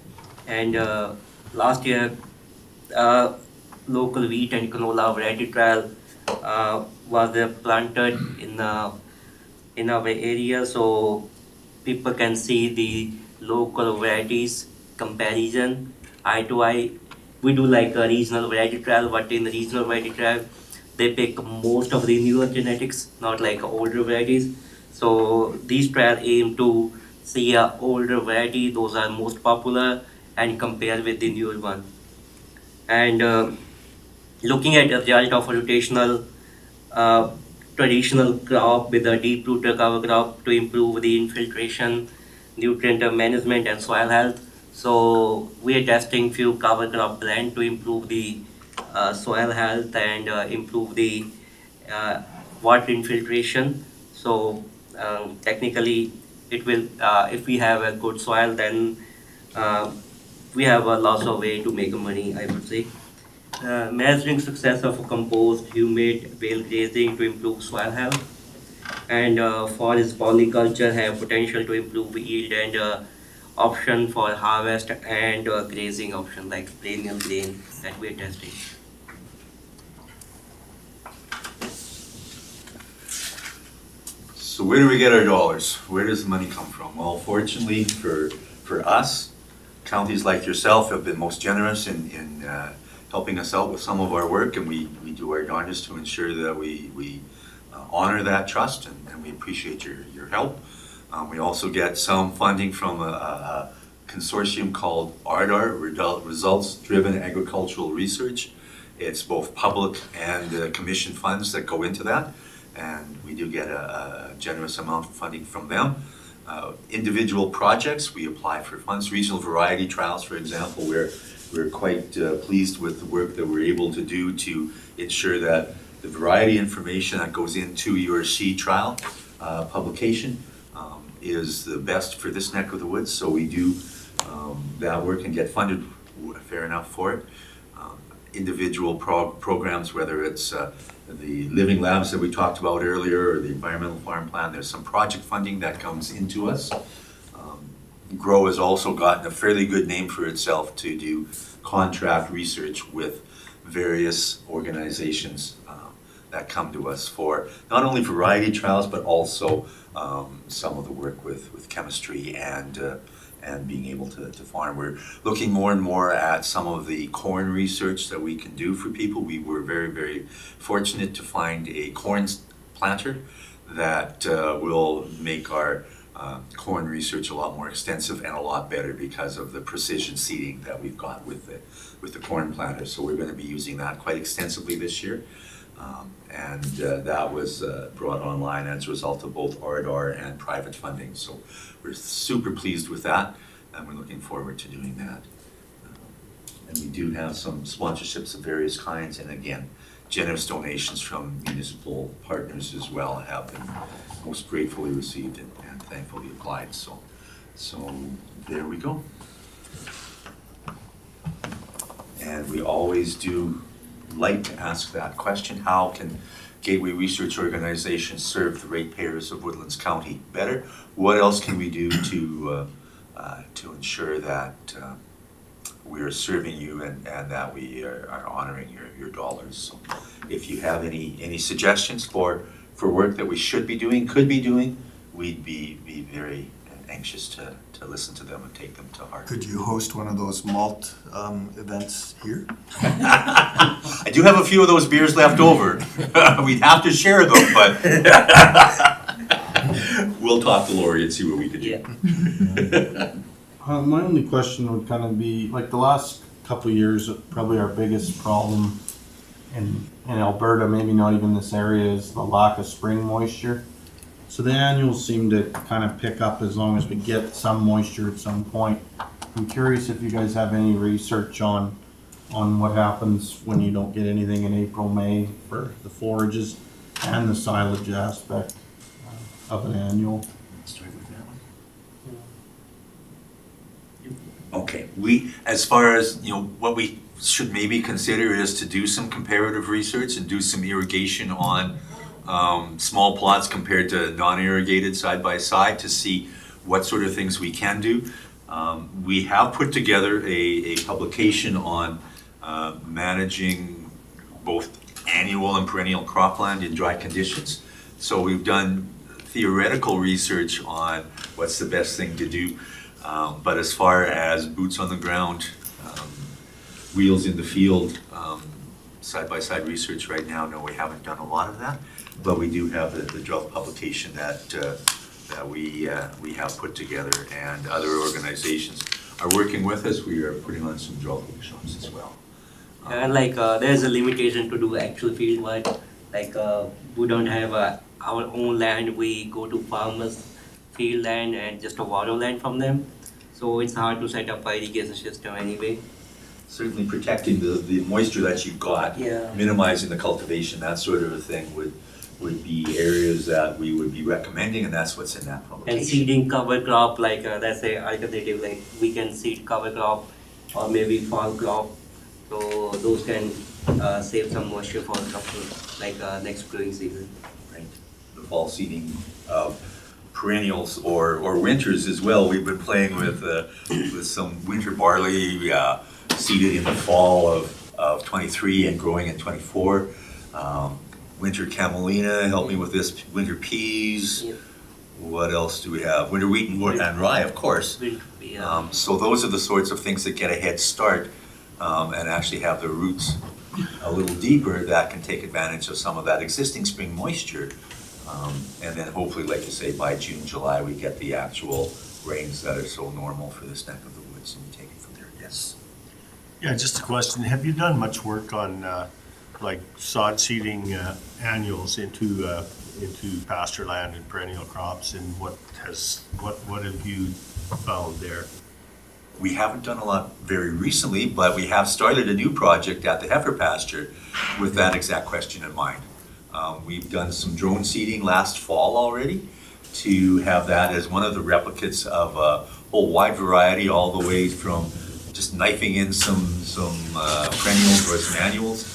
And last year, local wheat and canola variety trial was planted in our area, so people can see the local varieties comparison eye to eye. We do like a regional variety trial, but in the regional variety trial, they pick most of the newer genetics, not like older varieties. So these trials aim to see a older variety, those are most popular, and compare with the newer one. And looking at the result of a rotational traditional crop with a deep rooted cover crop to improve the infiltration, nutrient management, and soil health. So we are testing few cover crop blend to improve the soil health and improve the water infiltration. So technically, it will if we have a good soil, then we have a lots of way to make money, I would say. Measuring success of a compost, humid, bale grazing to improve soil health, and forest polyculture have potential to improve yield and option for harvest and grazing option like perennial grain that we are testing. So where do we get our dollars? Where does the money come from? Well, fortunately for us, counties like yourself have been most generous in helping us out with some of our work, and we do our darndest to ensure that we honor that trust, and we appreciate your help. We also get some funding from a consortium called RDAR, Results Driven Agricultural Research. It's both public and commission funds that go into that, and we do get a generous amount of funding from them. Individual projects, we apply for funds. Regional variety trials, for example, we're quite pleased with the work that we're able to do to ensure that the variety information that goes into your seed trial publication is the best for this neck of the woods. So we do that work and get funded fair enough for it. Individual programs, whether it's the living labs that we talked about earlier or the environmental farm plan, there's some project funding that comes into us. GROW has also gotten a fairly good name for itself to do contract research with various organizations that come to us for not only variety trials, but also some of the work with chemistry and being able to farm. We're looking more and more at some of the corn research that we can do for people. We were very, very fortunate to find a corn planter that will make our corn research a lot more extensive and a lot better because of the precision seeding that we've got with the corn planter. So we're going to be using that quite extensively this year. And that was brought online as a result of both RDAR and private funding. So we're super pleased with that, and we're looking forward to doing that. And we do have some sponsorships of various kinds, and again, generous donations from municipal partners as well have been most gratefully received and thankfully applied. So there we go. And we always do like to ask that question: how can Gateway Research Organization serve the ratepayers of Woodlands County better? What else can we do to ensure that we are serving you and that we are honoring your dollars. So if you have any suggestions for work that we should be doing, could be doing, we'd be very anxious to listen to them and take them to heart. Could you host one of those malt events here? I do have a few of those beers left over. We'd have to share them, but we'll talk to Lori and see what we can do. Yeah. My only question would kind of be, like the last couple of years, probably our biggest problem in Alberta, maybe not even this area, is the lack of spring moisture. So the annuals seem to kind of pick up as long as we get some moisture at some point. I'm curious if you guys have any research on what happens when you don't get anything in April, May for the forages and the silage aspect of an annual. Okay, as far as, what we should maybe consider is to do some comparative research and do some irrigation on small plots compared to non-irrigated side by side to see what sort of things we can do. We have put together a publication on managing both annual and perennial cropland in dry conditions. So we've done theoretical research on what's the best thing to do. But as far as boots on the ground, wheels in the field, side-by-side research right now, no, we haven't done a lot of that. But we do have the drought publication that we have put together, and other organizations are working with us. We are putting on some drought workshops as well. And there's a limitation to do actual field work. We don't have our own land. We go to farmers' field land and just a water land from them. So it's hard to set up a irrigation system anyway. Certainly protecting the moisture that you've got, Yeah. minimizing the cultivation, that sort of a thing would be areas that we would be recommending, and that's what's in that publication. And seeding cover crop, that's a alternative. We can seed cover crop or maybe fall crop. So those can save some moisture for a couple, next growing season. Right. The fall seeding of perennials or winters as well. We've been playing with some winter barley seeded in the fall of 23 and growing in 24. Winter camelina, help me with this, winter peas. Yep. What else do we have? Winter wheat and rye, of course. So those are the sorts of things that get a head start and actually have the roots a little deeper that can take advantage of some of that existing spring moisture. And then hopefully, like you say, by June, July, we get the actual rains that are so normal for this neck of the woods, and we take it from there. Yes. Yeah, just a question. Have you done much work on sod seeding annuals into pasture land and perennial crops, and what have you found there? We haven't done a lot very recently, but we have started a new project at the heifer pasture with that exact question in mind. We've done some drone seeding last fall already to have that as one of the replicates of a whole wide variety, all the way from just knifing in some perennials or some annuals,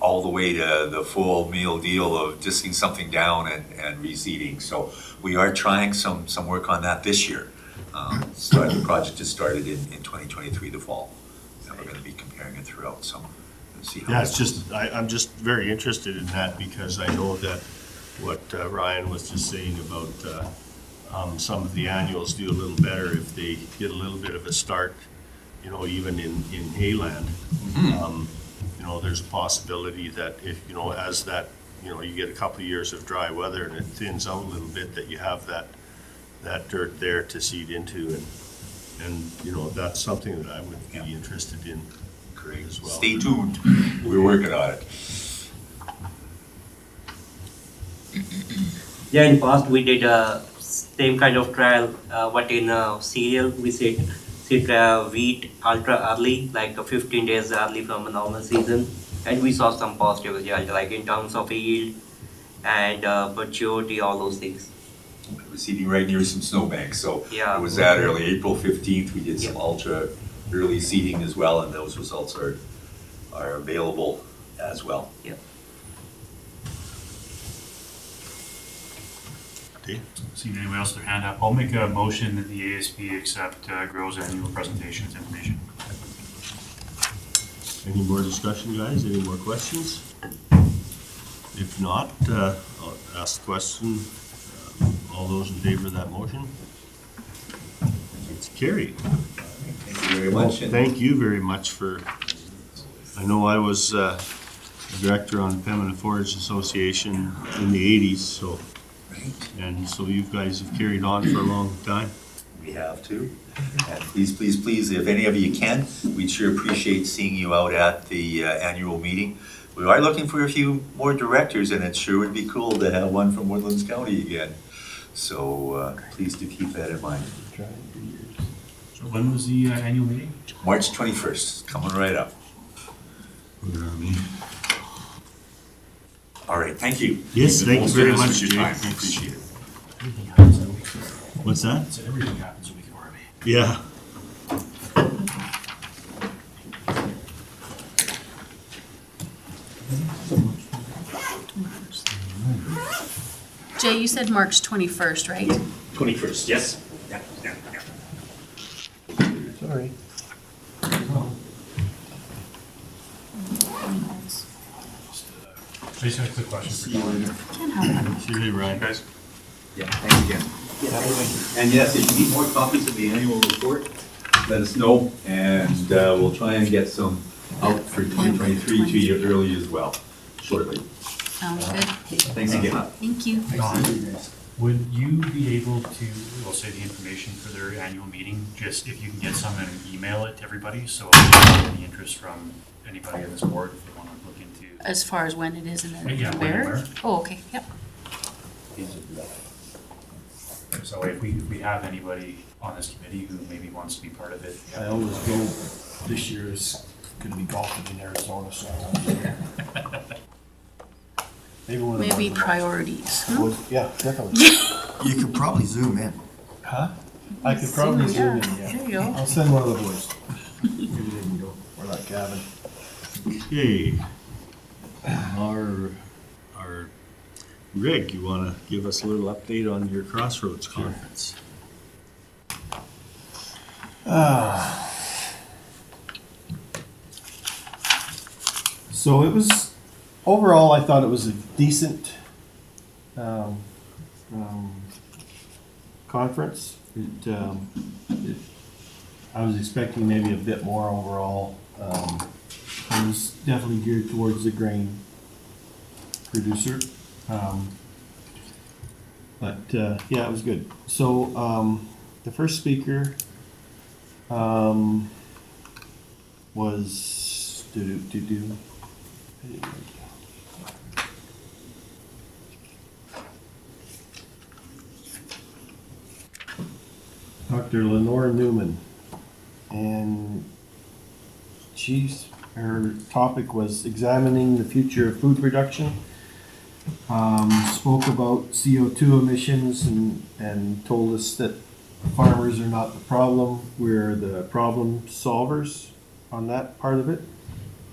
all the way to the full meal deal of disking something down and reseeding. So we are trying some work on that this year. The project just started in 2023, the fall, and we're going to be comparing it throughout, so we'll see how. Yeah, I'm just very interested in that, because I know that what Ryan was just saying about some of the annuals do a little better if they get a little bit of a start, even in hayland. There's a possibility that if, as that, you get a couple of years of dry weather and it thins out a little bit, that you have that dirt there to seed into, and that's something that I would be interested in. Great. As well. Stay tuned. We're working on it. Yeah, in past we did same kind of trial, but in cereal we seed wheat ultra early, 15 days early from a normal season, and we saw some positive result, in terms of yield and maturity, all those things. I was seeding right near some snowbanks, so Yeah. it was that early, April 15th, we did some Yeah. ultra early seeding as well, and those results are available as well. Yeah. eh? Seeing anyone else with their hand up, I'll make a motion that the ASB accept Grow's annual presentations information. Any more discussion, guys? Any more questions? If not, I'll ask the question. All those in favor of that motion? It's carried. Thank you very much. and- Thank you very much for, I know I was a director on Pembina Forage Association in the 80s, so, and so you guys have carried on for a long time. We have to. And please, please, please, if any of you can, we'd sure appreciate seeing you out at the annual meeting. We are looking for a few more directors, and it sure would be cool to have one from Woodlands County again. So please do keep that in mind. So when was the annual meeting? March 21st, coming right up. All right, thank you. Yes, thank you very much, Your Jay. time. Thanks. Appreciate it. Everything happens a week before. What's that? So everything happens a week before me. Yeah. Jay, you said March 21st, right? 21st, yes. Yeah, yeah, yeah. Sorry. I just have a quick question for Don. See you later, Ryan. Guys, Yeah, thanks again. And yes, if you need more copies of the annual report, let us know, and we'll try and get some out for 2023 to you early as well, shortly. Sounds good. Thanks again. Thank you. Don, would you be able to, we'll say the information for their annual meeting, just if you can get some and email it to everybody, so if there's any interest from anybody on this board, if they want to look into. As far as when it is and then Yeah, when and where? where. Oh, okay, yep. So if we have anybody on this committee who maybe wants to be part of it. I always go, this year is gonna be golfing in Arizona, so. Maybe one of the Maybe ones- priorities. huh? Yeah, definitely. You could probably zoom in. Huh? I could probably zoom in, There yeah. you go. I'll send one of the boys. Maybe they can go, or like Gavin. Okay. Our Greg, you want to give us a little update on your Crossroads conference? So it was, overall, I thought it was a decent um, conference. I was expecting maybe a bit more overall. It was definitely geared towards the grain producer. But yeah, it was good. So the first speaker was Dr. Lenore Newman, and her topic was examining the future of food production. Spoke about CO2 emissions and told us that farmers are not the problem, we're the problem solvers on that part of it,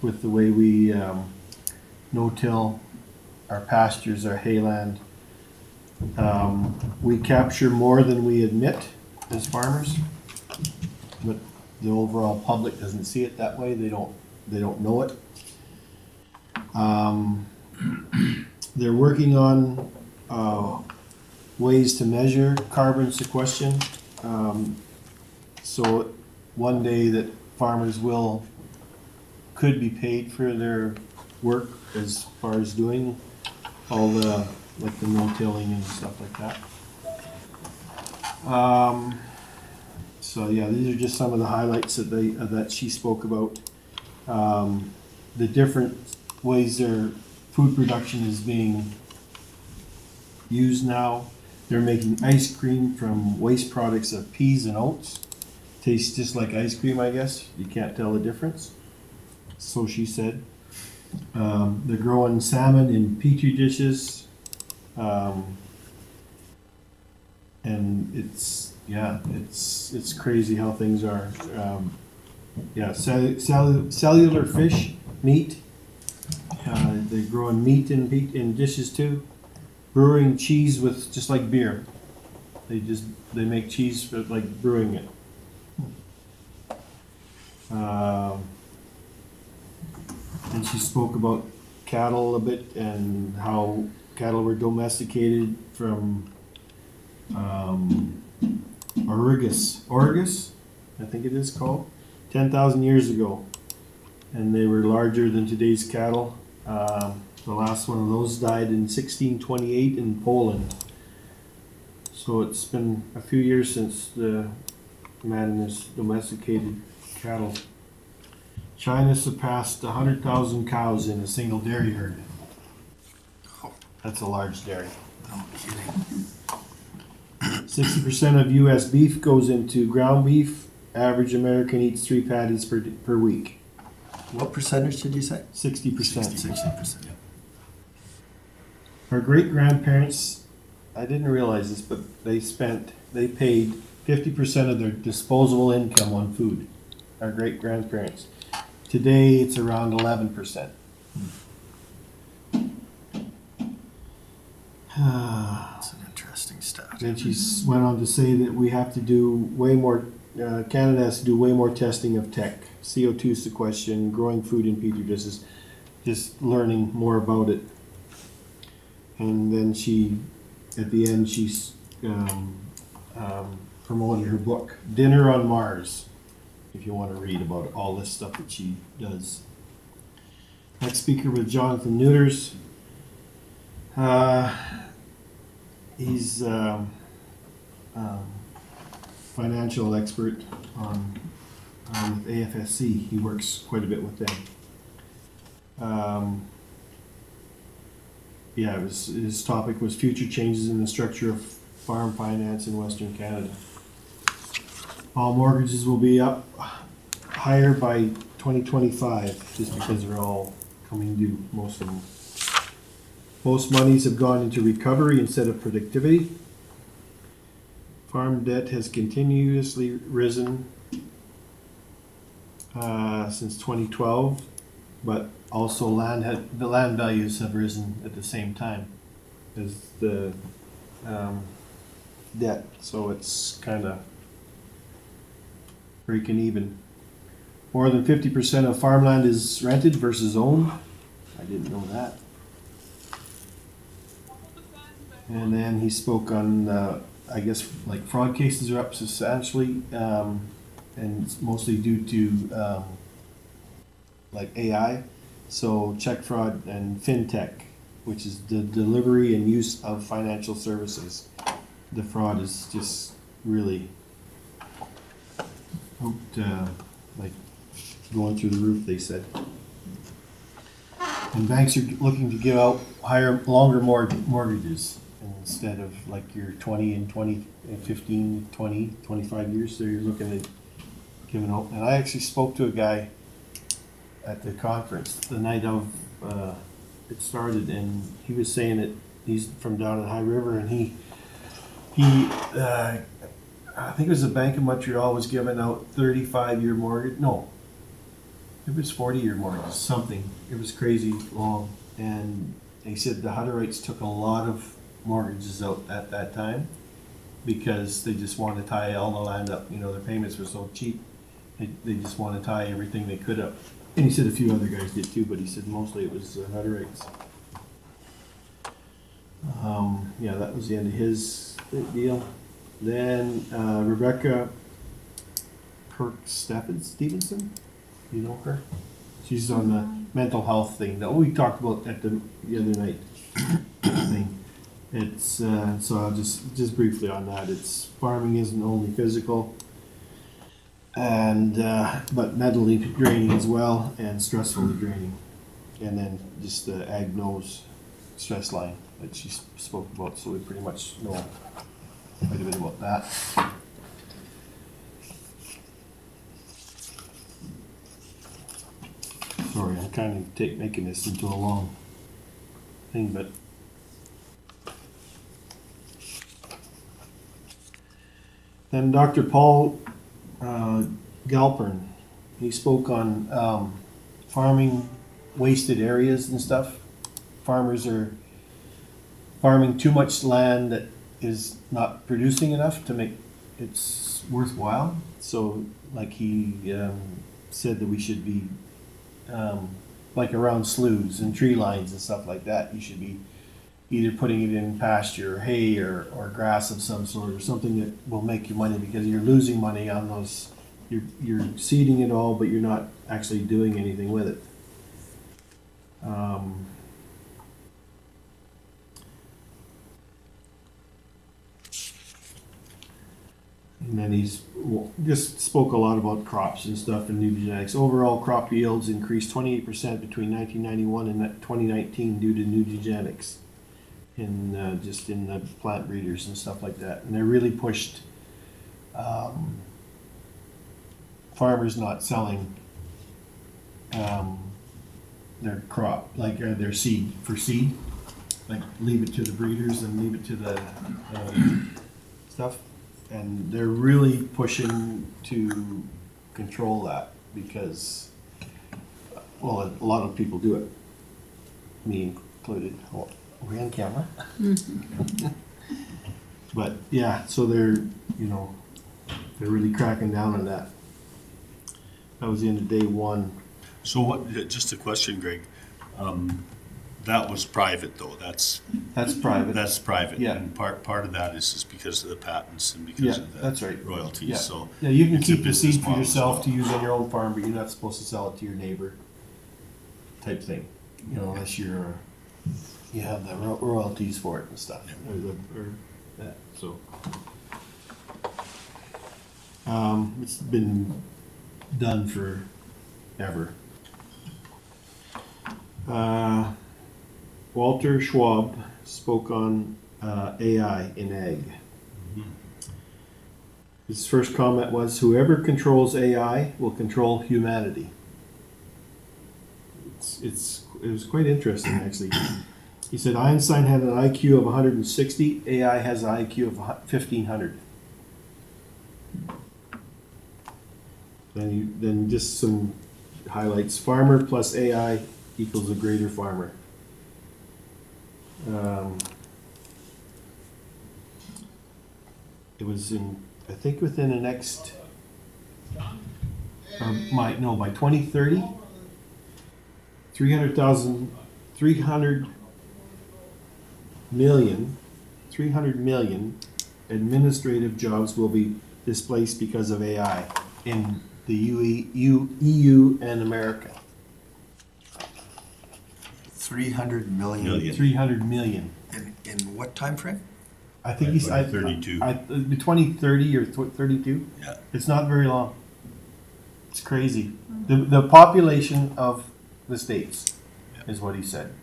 with the way we no-till our pastures, our hayland. We capture more than we admit as farmers, but the overall public doesn't see it that way. They don't know it. They're working on ways to measure carbon sequestration. So one day that farmers could be paid for their work as far as doing all the, like the no-tilling and stuff like that. So yeah, these are just some of the highlights that she spoke about. The different ways their food production is being used now. They're making ice cream from waste products of peas and oats. Tastes just like ice cream, I guess. You can't tell the difference. So she said. They're growing salmon in petri dishes. And it's crazy how things are. Cellular fish, meat. They're growing meat in dishes too. brewing cheese with, just like beer. They make cheese for like brewing it. And she spoke about cattle a bit and how cattle were domesticated from Oregus, I think it is called, 10,000 years ago. And they were larger than today's cattle. The last one of those died in 1628 in Poland. So it's been a few years since the man has domesticated cattle. China surpassed 100,000 cows in a single dairy herd. That's a large dairy. No kidding. 60% of U.S. beef goes into ground beef. Average American eats 3 patties per week. What percentage did you say? 60%. 60%. Our great grandparents, I didn't realize this, but they paid 50% of their disposable income on food. Our great grandparents. Today it's around 11%. That's an interesting stat. Then she went on to say that we have to do way more, Canada has to do way more testing of tech, CO2 sequestration, growing food in petri dishes, just learning more about it. And then at the end, she promoted her book, Dinner on Mars, if you want to read about all this stuff that she does. Next speaker was Jonathan Neuters. He's financial expert on AFSC. He works quite a bit with them. His topic was future changes in the structure of farm finance in Western Canada. All mortgages will be up higher by 2025, just because they're all coming due, most of them. Most monies have gone into recovery instead of productivity. Farm debt has continuously risen since 2012, but also the land values have risen at the same time as the debt, so it's kind of breaking even. More than 50% of farmland is rented versus owned. I didn't know that. And then he spoke on, I guess, like fraud cases are up substantially, and it's mostly due to like AI. So check fraud and fintech, which is the delivery and use of financial services. The fraud is just really like going through the roof, they said. And banks are looking to give out longer mortgages instead of like your 20 and 20 and 15, 20, 25 years. So you're looking at giving out. And I actually spoke to a guy at the conference the night of it started, and he was saying that he's from down at High River, and he I think it was the Bank of Montreal was giving out 35-year mortgage. No, it was 40-year mortgage, something. It was crazy long. And he said the Hutterites took a lot of mortgages out at that time because they just wanted to tie all the land up. You know, their payments were so cheap. They just want to tie everything they could up. And he said a few other guys did too, but he said mostly it was Hutterites. Yeah, that was the end of his deal. Then Rebecca Stevenson, you know her? She's on the mental health thing that we talked about at the other night thing. It's so I'll just briefly on that. It's farming isn't only physical, and but mentally draining as well, and stressfully draining. And then just the Ag Knows stress line that she spoke about. So we pretty much know quite a bit about that. Sorry, I'm kind of making this into a long thing, but then Dr. Paul Galpern, he spoke on farming wasted areas and stuff. Farmers are farming too much land that is not producing enough to make it's worthwhile. So like he said that we should be like around sloughs and tree lines and stuff like that. You should be either putting it in pasture or hay or grass of some sort or something that will make you money, because you're losing money on those. You're seeding it all, but you're not actually doing anything with it. And then just spoke a lot about crops and stuff and new genetics. Overall crop yields increased 28% between 1991 and 2019 due to new genetics in just in the plant breeders and stuff like that. And they really pushed farmers not selling their crop, like their seed for seed, like leave it to the breeders and leave it to the stuff. And they're really pushing to control that because, well, a lot of people do it, me included. Oh, we're on camera. But yeah, so they're really cracking down on that. That was the end of day one. So what, just a question, Greg. That was private though, that's private. That's private. Yeah. And part of that is just because of the patents and because Yeah, of the that's right. royalties, Yeah. so. Yeah, you can it's a keep the business seed for model as yourself well. to use on your own farm, but you're not supposed to sell it to your neighbor type thing. Unless you have the royalties for it and stuff. Or that, so. It's been done forever. Walter Schwab spoke on AI in ag. His first comment was, "Whoever controls AI will control humanity." It was quite interesting, actually. He said Einstein had an IQ of 160. AI has an IQ of 1,500. Then just some highlights. Farmer plus AI equals a greater farmer. It was I think within the next, by 2030, 300 million administrative jobs will be displaced because of AI in the EU and America. 300 million. Million. 300 million. In what time frame? I think he's 2032. 2030 or 32. Yeah. It's not very long. It's crazy. The population of the states is what he said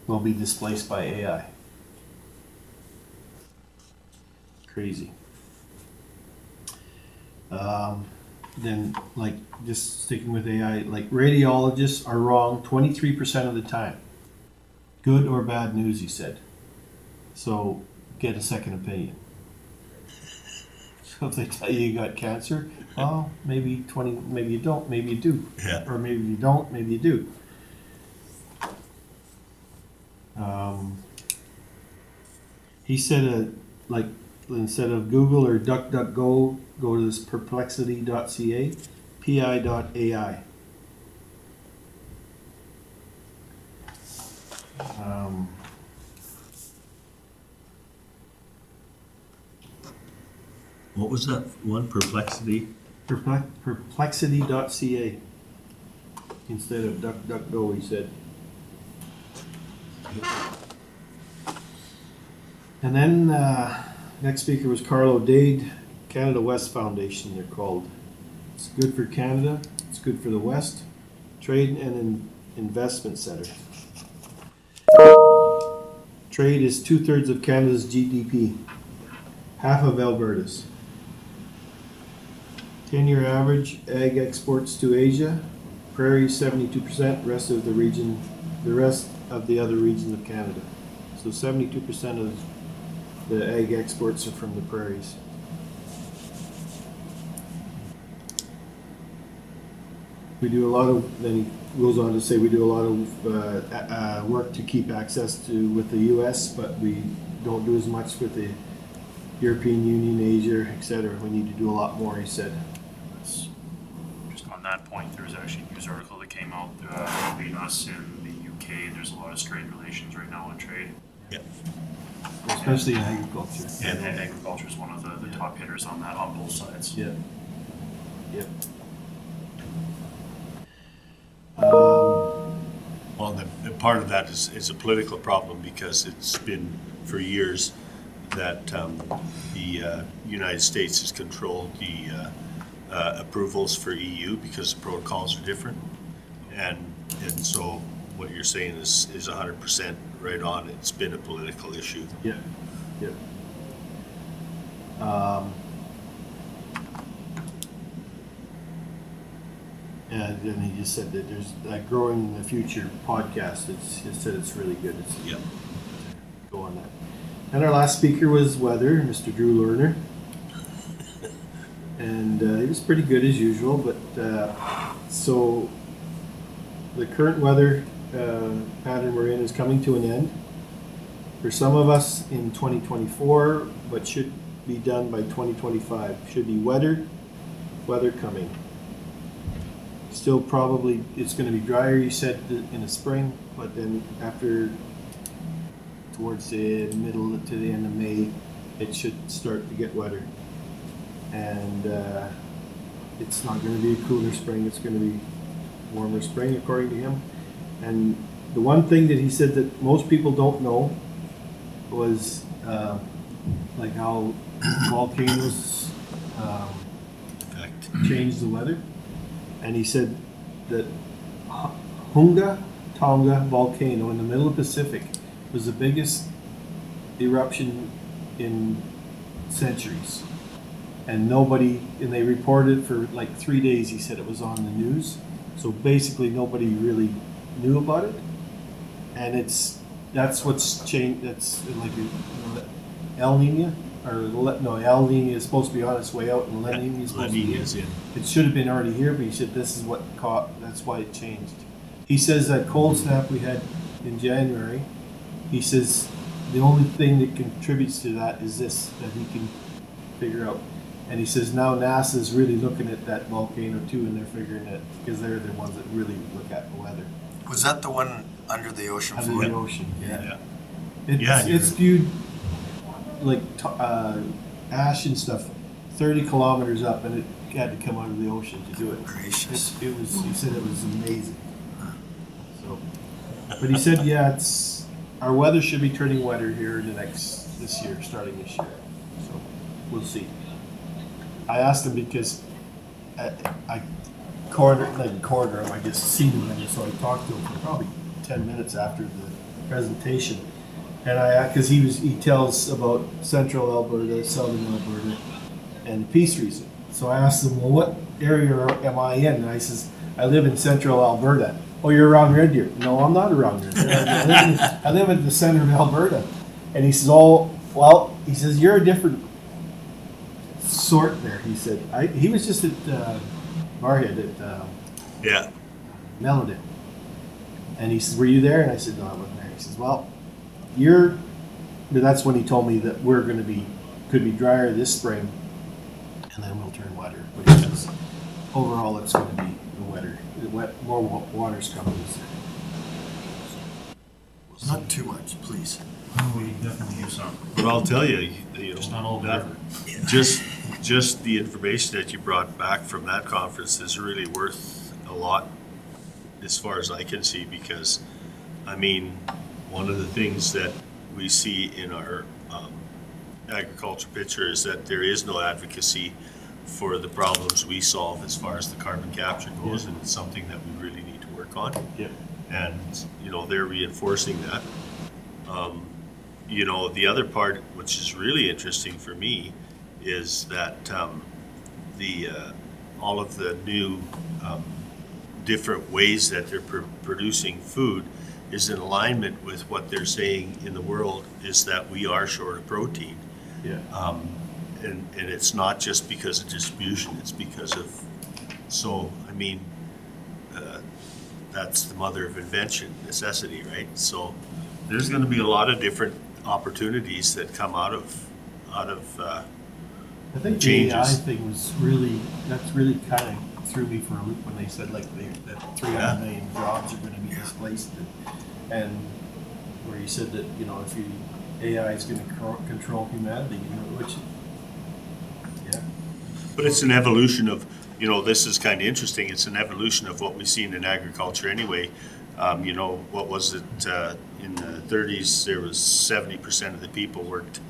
will be displaced by AI. Crazy. Then, like, just sticking with AI, like radiologists are wrong 23% of the time. Good or bad news, he said. So get a second opinion. So if they tell you got cancer, well, maybe you don't, maybe you do. Yeah. Or maybe you don't, maybe you do. He said, like, instead of Google or DuckDuckGo, go to this perplexity.ca, pi.ai. What was that one, Perplexity? Perplexity.ca instead of DuckDuckGo, he said. And then next speaker was Carlo Dade, Canada West Foundation, they're called. It's good for Canada, it's good for the West, Trade and Investment Center. Trade is 2/3 of Canada's GDP, half of Alberta's. 10-year average, ag exports to Asia, prairie 72%, rest of the region, the rest of the other regions of Canada. So 72% of the ag exports are from the prairies. we do a lot of, then he goes on to say, we do a lot of work to keep access to with the US, but we don't do as much with the European Union, Asia, et cetera. We need to do a lot more, he said. That's- Just on that point, there was actually a news article that came out between us and the UK. There's a lot of strained relations right now in trade. Especially in agriculture. And agriculture is one of the top hitters on that on both sides. Yeah. Yep. Well, the part of that is a political problem because it's been for years that the United States has controlled the approvals for EU because the protocols are different. And so what you're saying is 100% right on. It's been a political issue. Yeah, yeah. And then he just said that there's that Growing in the Future podcast. He said it's really good. It's Yep. go on that. And our last speaker was weather, Mr. Drew Lerner. And he was pretty good as usual, but so the current weather pattern we're in is coming to an end. For some of us in 2024, but should be done by 2025. Should be weather coming. Still probably, it's going to be drier, he said, in the spring, but then after, towards the middle to the end of May, it should start to get wetter. And it's not going to be a cooler spring, it's going to be warmer spring, according to him. And the one thing that he said that most people don't know was like how volcanoes change the weather. And he said that Hunga Tonga volcano in the middle of the Pacific was the biggest eruption in centuries. And they reported it for like 3 days. He said it was on the news. So basically nobody really knew about it. And that's what's changed. That's like El Nino, El Nino is supposed to be on its way out, and La Nina is supposed to be is in. It should have been already here, but he said this is what that's why it changed. He says that cold snap we had in January, he says the only thing that contributes to that is this, that he can figure out. And he says now NASA is really looking at that volcano too, and they're figuring it, because they're the ones that really look at the weather. Was that the one under the ocean Under floor? the ocean, yeah. Yeah, It's viewed like ash and stuff 30 kilometers up, and it had to come out of the ocean to do it. Gracious. It was. He said it was amazing. So, but he said, yeah, our weather should be turning wetter here in this year, starting this year. So we'll see. I asked him because I cornered him. I just seen him, and so I talked to him for probably 10 minutes after the presentation. And because he tells about central Alberta, southern Alberta, and the Peace Region. So I asked him, well, what area am I in? And I says, I live in central Alberta. Oh, you're around Red Deer. No, I'm not around Red Deer. I live at the center of Alberta. And he says, oh, well, he says, you're a different sort there. He said, he was just at Barhead at Yeah. Mellowdale. And he says, were you there? And I said, no, I wasn't there. He says, well, that's when he told me that we're going to could be drier this spring, and then we'll turn wetter. But he says, overall, it's going to be wetter. More water's coming. Not too much, please. We definitely use some. But I'll tell you, you know, Just not all that- over. just the information that you brought back from that conference is really worth a lot as far as I can see, because, I mean, one of the things that we see in our agriculture picture is that there is no advocacy for the problems we solve as far as the carbon capture goes, and it's something that we really need to work on. Yeah. And, you know, they're reinforcing that. You know, the other part, which is really interesting for me, is that all of the new different ways that they're producing food is in alignment with what they're saying in the world is that we are short of protein. Yeah. And it's not just because of distribution, it's because of, so, I mean, that's the mother of invention, necessity, right? So there's gonna be a lot of different opportunities that come out of, I think the AI changes. thing was really, that's really kind of threw me for a loop when they said like that 300 million jobs are gonna be displaced. And where you said that, you know, if AI is gonna control humanity, you know, which, yeah. But it's an evolution of, you know, this is kind of interesting. It's an evolution of what we've seen in agriculture anyway. You know, what was it, in the 30s, there was 70% of the people worked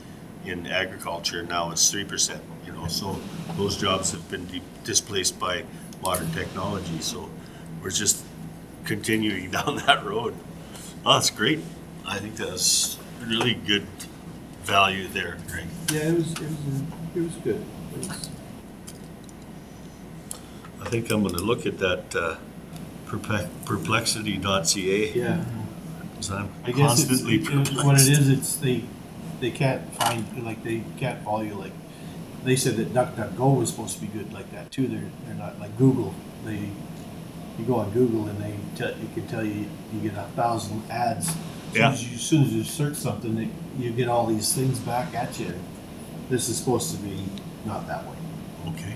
in agriculture, now it's 3%, you know, so those jobs have been displaced by modern technology, so we're just continuing down that road. Oh, that's great. I think that's really good value there, Greg. Yeah, it was good. It was, I think I'm gonna look at that perplexity.ca. yeah. Because I'm I guess it's, constantly what it perplexed. is, it's they can't find, like, they can't follow you, like, they said that DuckDuckGo was supposed to be good like that too. They're not like Google. You go on Google and it can tell you get 1,000 ads. Yeah. As soon as you search something, you get all these things back at you. This is supposed to be not that way. Okay.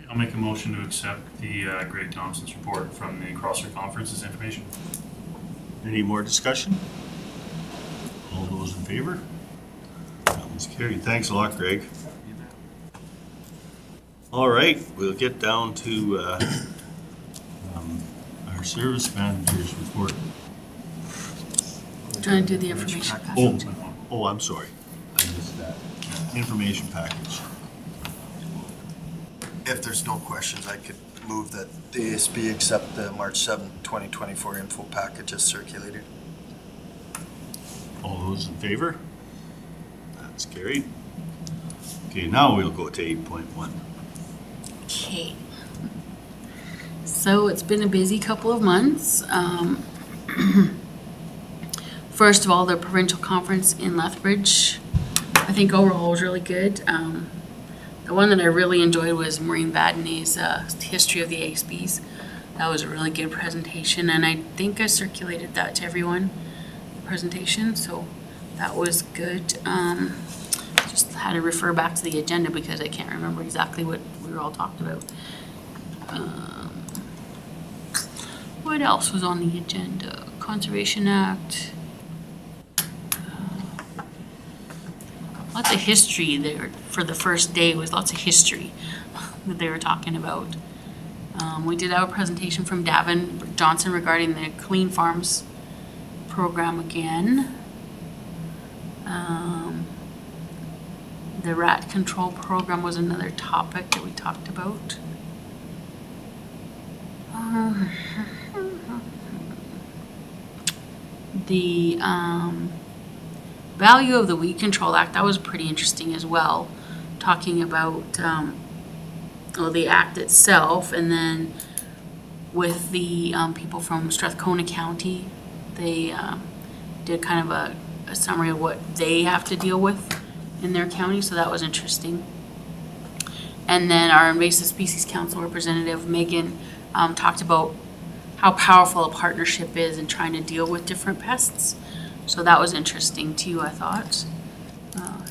I'll make a motion to accept the Greg Thompson's report from the Crossfit Conference as information. Any more discussion? All those in favor? That one's carried. Thanks a lot, Greg. All right, we'll get down to our service manager's report. Trying to do the information package. Oh, I'm sorry. I missed that. Information package. If there's no questions, I could move that the ASB accept the March 7th, 2024 info package as circulated. All those in favor? That's carried. Okay, now we'll go to 8.1. Okay. So it's been a busy couple of months. First of all, the provincial conference in Lethbridge, I think overall was really good. The one that I really enjoyed was Maureen Vadney's history of the ASBs. That was a really good presentation, and I think I circulated that to everyone, the presentation, so that was good. Just had to refer back to the agenda because I can't remember exactly what we were all talking about. What else was on the agenda? Conservation Act. Lots of history there for the first day. Was lots of history that they were talking about. We did have a presentation from Davin Johnson regarding the Clean Farms program again. The rat control program was another topic that we talked about. The value of the Weed Control Act, that was pretty interesting as well, talking about the act itself, and then with the people from Strathcona County, they did kind of a summary of what they have to deal with in their county, so that was interesting. And then our Invasive Species Council representative, Megan, talked about how powerful a partnership is in trying to deal with different pests. So that was interesting too, I thought.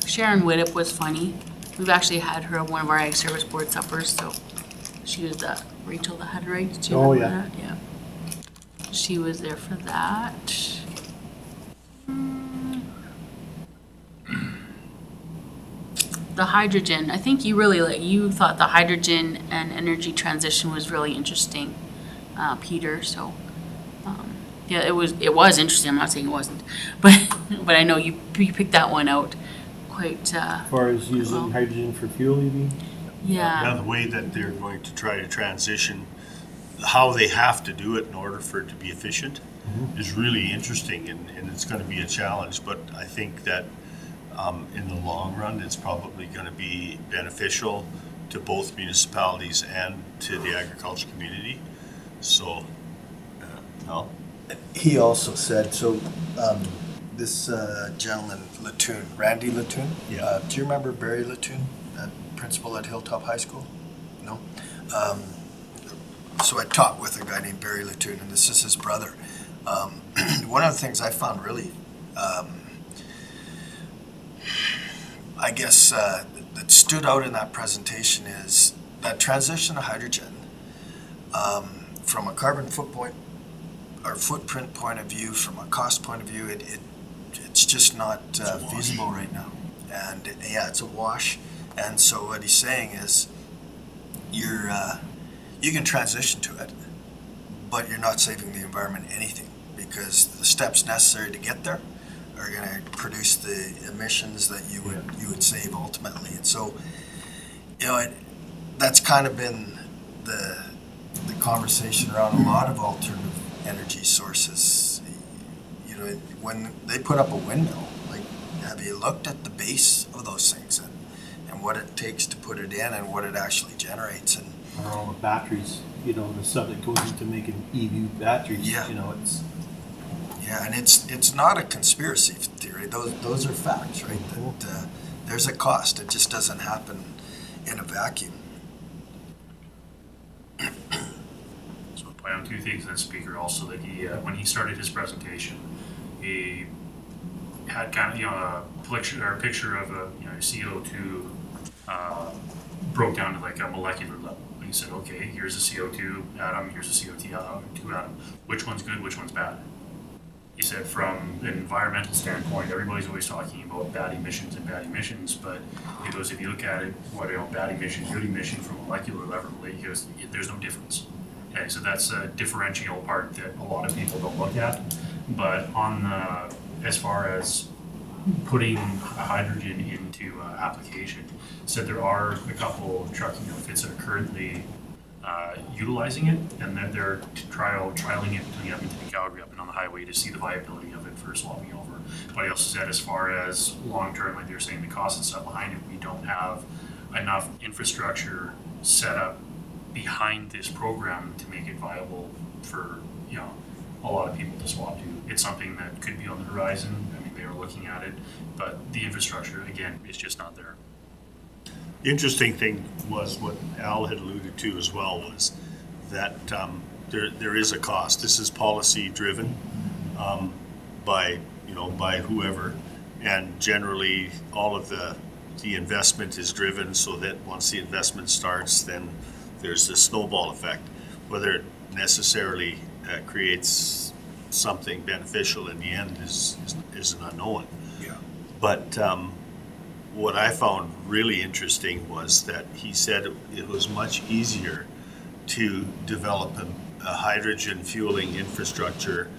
Sharon Widdop was funny. We've actually had her at one of our Ag Service Board suppers, so she was Rachel the Head, right? Did you Oh, remember yeah. that? Yeah. She was there for that. The hydrogen, I think you thought the hydrogen and energy transition was really interesting, Peter, so. Yeah, it was interesting. I'm not saying it wasn't, but I know you picked that one out quite. As far as using well. hydrogen for fuel, you mean? Now, Yeah, the way that they're going to try to transition, how they have to do it in order for it to be efficient is really interesting, and it's going to be a challenge. But I think that in the long run, it's probably going to be beneficial to both municipalities and to the agriculture community. So, no. He also said, so this gentleman, Latoon, Randy Latoon, Yeah. do you remember Barry Latoon, principal at Hilltop High School? No? So I taught with a guy named Barry Latoon, and this is his brother. One of the things I found really, I guess, that stood out in that presentation is that transition to hydrogen, from a carbon footprint point of view, from a cost point of view, it's just not feasible right now. And yeah, it's a wash. And so what he's saying is, you can transition to it, but you're not saving the environment anything, because the steps necessary to get there are going to produce the emissions that you would save ultimately. And so, that's kind of been the conversation around a lot of alternative energy sources. When they put up a windmill, like, have you looked at the base of those things and what it takes to put it in and what it actually generates? And Or all the batteries, the stuff that goes into making EV batteries, Yeah. it's. yeah, and it's not a conspiracy theory. Those are facts, right? That there's a cost. It just doesn't happen in a vacuum. So I'll point out two things in the speaker also, that he, when he started his presentation, he had kind of, a picture of a, CO2 broke down to like a molecular level. And he said, okay, here's a CO2 atom, here's a CO2 atom. Which one's good, which one's bad? He said, from an environmental standpoint, everybody's always talking about bad emissions and bad emissions, but he goes, if you look at it, bad emission, good emission from a molecular level, he goes, there's no difference. Okay, so that's a differential part that a lot of people don't look at. But as far as putting hydrogen into application, said there are a couple trucking outfits that are currently utilizing it, and they're trialing it between Edmonton and Calgary up and on the highway to see the viability of it for swapping over. But he also said, as far as long term, like they're saying, the cost and stuff behind it, we don't have enough infrastructure set up behind this program to make it viable for a lot of people to swap to. It's something that could be on the horizon. I mean, they are looking at it, but the infrastructure, again, is just not there. The interesting thing was what Al had alluded to as well, was that there is a cost. This is policy driven by whoever, and generally all of the investment is driven so that once the investment starts, then there's this snowball effect. Whether it necessarily creates something beneficial in the end is an unknown. Yeah. But what I found really interesting was that he said it was much easier to develop a hydrogen fueling infrastructure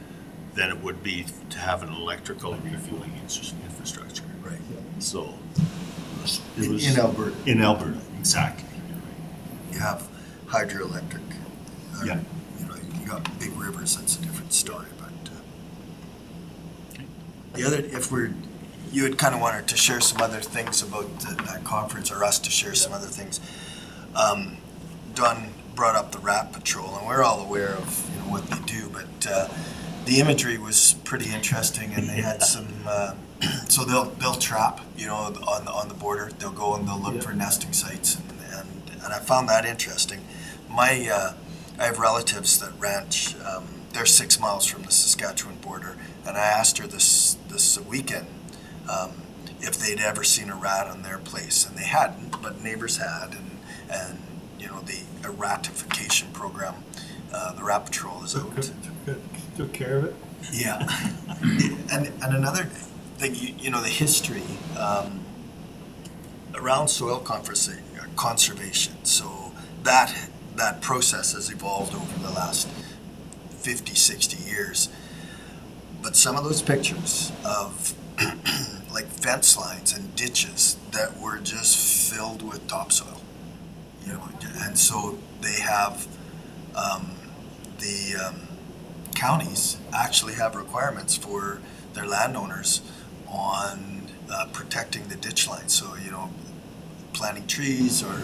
than it would be to have an electrical refueling infrastructure. Right. So it was In Alberta. In Alberta, exactly. You have hydroelectric. Yeah. You got big rivers, that's a different story. But the other, you had kind of wanted to share some other things about that conference, or us to share some other things. Don brought up the Rat Patrol, and we're all aware of what they do, but the imagery was pretty interesting, and they had some. So they'll trap, on the border. They'll go and they'll look for nesting sites, and I found that interesting. I have relatives that ranch. They're 6 miles from the Saskatchewan border, and I asked her this weekend if they'd ever seen a rat on their place, and they hadn't, but neighbors had, and the ratification program, the Rat Patrol is out. Took care of it. Yeah, and another thing, the history around soil conservation. So that process has evolved over the last 50, 60 years. But some of those pictures of like fence lines and ditches that were just filled with topsoil, and so they have the counties actually have requirements for their landowners on protecting the ditch line. So, planting trees or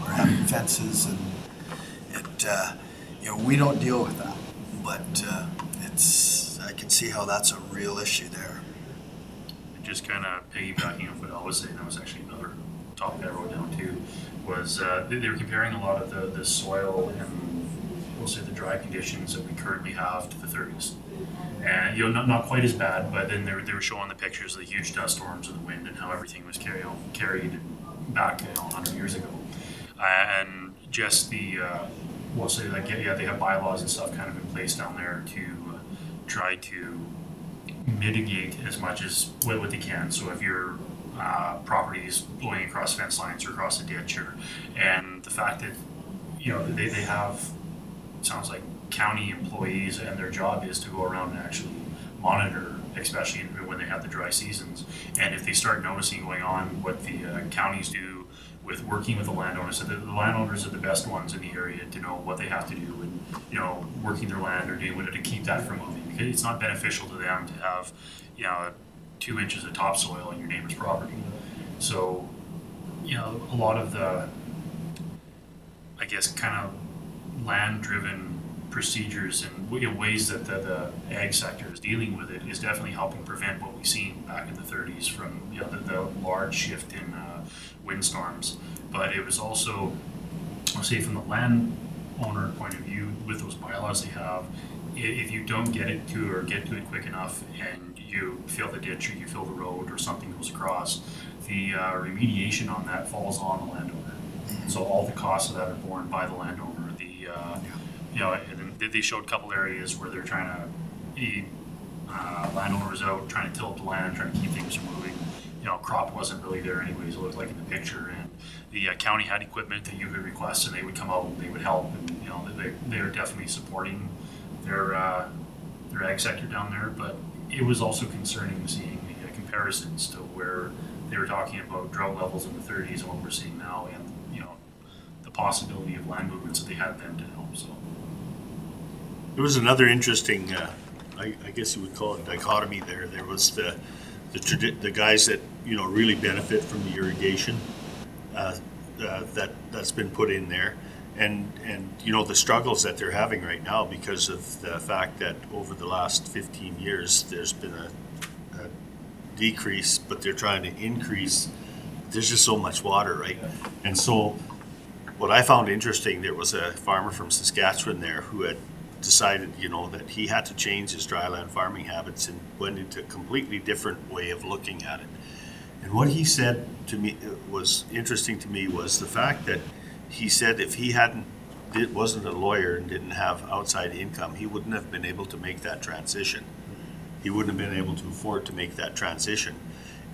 having fences, and it, we don't deal with that, but I can see how that's a real issue there. And just kind of piggybacking off what I was saying, that was actually another topic I wrote down too. was they were comparing a lot of the soil and we'll say the dry conditions that we currently have to the 30s. And not quite as bad, but then they were showing the pictures of the huge dust storms of the wind and how everything was carried back 100 years ago. And just the we'll say like they have bylaws and stuff kind of in place down there to try to mitigate as much as what they can. So if your property is blowing across fence lines or across a ditch, and the fact that they have, sounds like, county employees, and their job is to go around and actually monitor, especially when they have the dry seasons. And if they start noticing going on, what the counties do with working with the landowners, so the landowners are the best ones in the area to know what they have to do, and working their land or doing whatever to keep that from moving, because it's not beneficial to them to have 2 inches of topsoil on your neighbor's property. So a lot of the, I guess, kind of land-driven procedures and ways that the ag sector is dealing with it is definitely helping prevent what we've seen back in the 30s from the large shift in windstorms. But it was also, I'll say, from the landowner point of view, with those bylaws they have, if you don't get to it quick enough and you fill the ditch or you fill the road or something goes across, the remediation on that falls on the landowner. So all the costs of that are borne by the landowner. And they showed a couple areas where they're trying to, landowners out trying to tilt the land, trying to keep things from moving. Crop wasn't really there anyways, it looked like in the picture. And the county had equipment that you could request, and they would come out and they would help. And they are definitely supporting their ag sector down there. But it was also concerning seeing the comparisons to where they were talking about drought levels in the 30s and what we're seeing now, and the possibility of land movements that they had then to help. So There was another interesting, I guess you would call it dichotomy there. There was the guys that really benefit from the irrigation that's been put in there, and the struggles that they're having right now because of the fact that over the last 15 years there's been a decrease, but they're trying to increase. There's just so much water, right? And so what I found interesting, there was a farmer from Saskatchewan there who had decided, that he had to change his dryland farming habits and went into a completely different way of looking at it. And what he said to me was interesting to me was the fact that he said if he wasn't a lawyer and didn't have outside income, he wouldn't have been able to make that transition. He wouldn't have been able to afford to make that transition.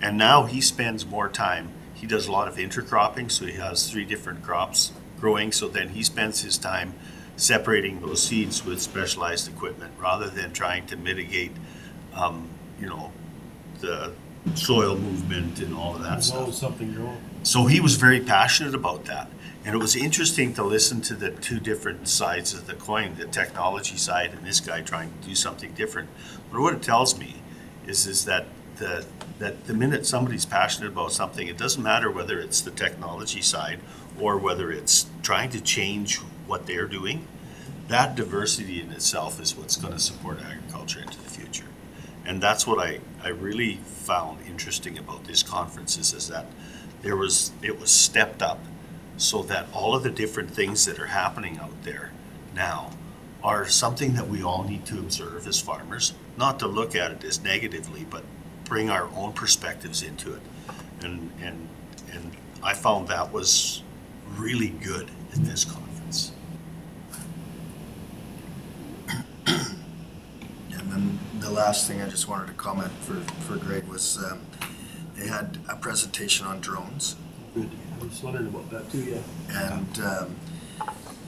And now he spends more time. He does a lot of intercropping, so he has 3 different crops growing. So then he spends his time separating those seeds with specialized equipment rather than trying to mitigate, the soil movement and all of that There's always stuff. something growing. So he was very passionate about that. And it was interesting to listen to the 2 different sides of the coin, the technology side and this guy trying to do something different. But what it tells me is that the minute somebody's passionate about something, it doesn't matter whether it's the technology side or whether it's trying to change what they're doing. That diversity in itself is what's going to support agriculture into the future. And that's what I really found interesting about this conference is that it was stepped up so that all of the different things that are happening out there now are something that we all need to observe as farmers, not to look at it as negatively, but bring our own perspectives into it. And I found that was really good at this conference. And then the last thing I just wanted to comment for Greg was they had a presentation on drones. Good. I was wondering about that too, yeah. And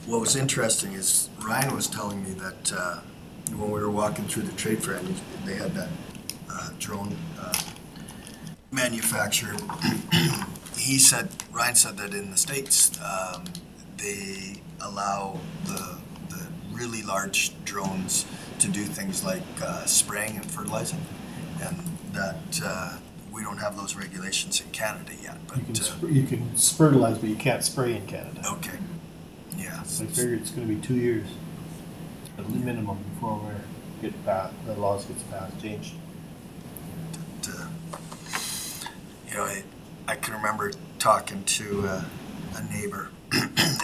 what was interesting is Ryan was telling me that when we were walking through the trade fair, and they had that drone manufacturer. Ryan said that in the States, they allow the really large drones to do things like spraying and fertilizing, and that we don't have those regulations in Canada yet. But You can fertilize, but you can't spray in Canada. okay, yeah. I figure it's gonna be 2 years at the minimum before the laws gets changed. I can remember talking to a neighbor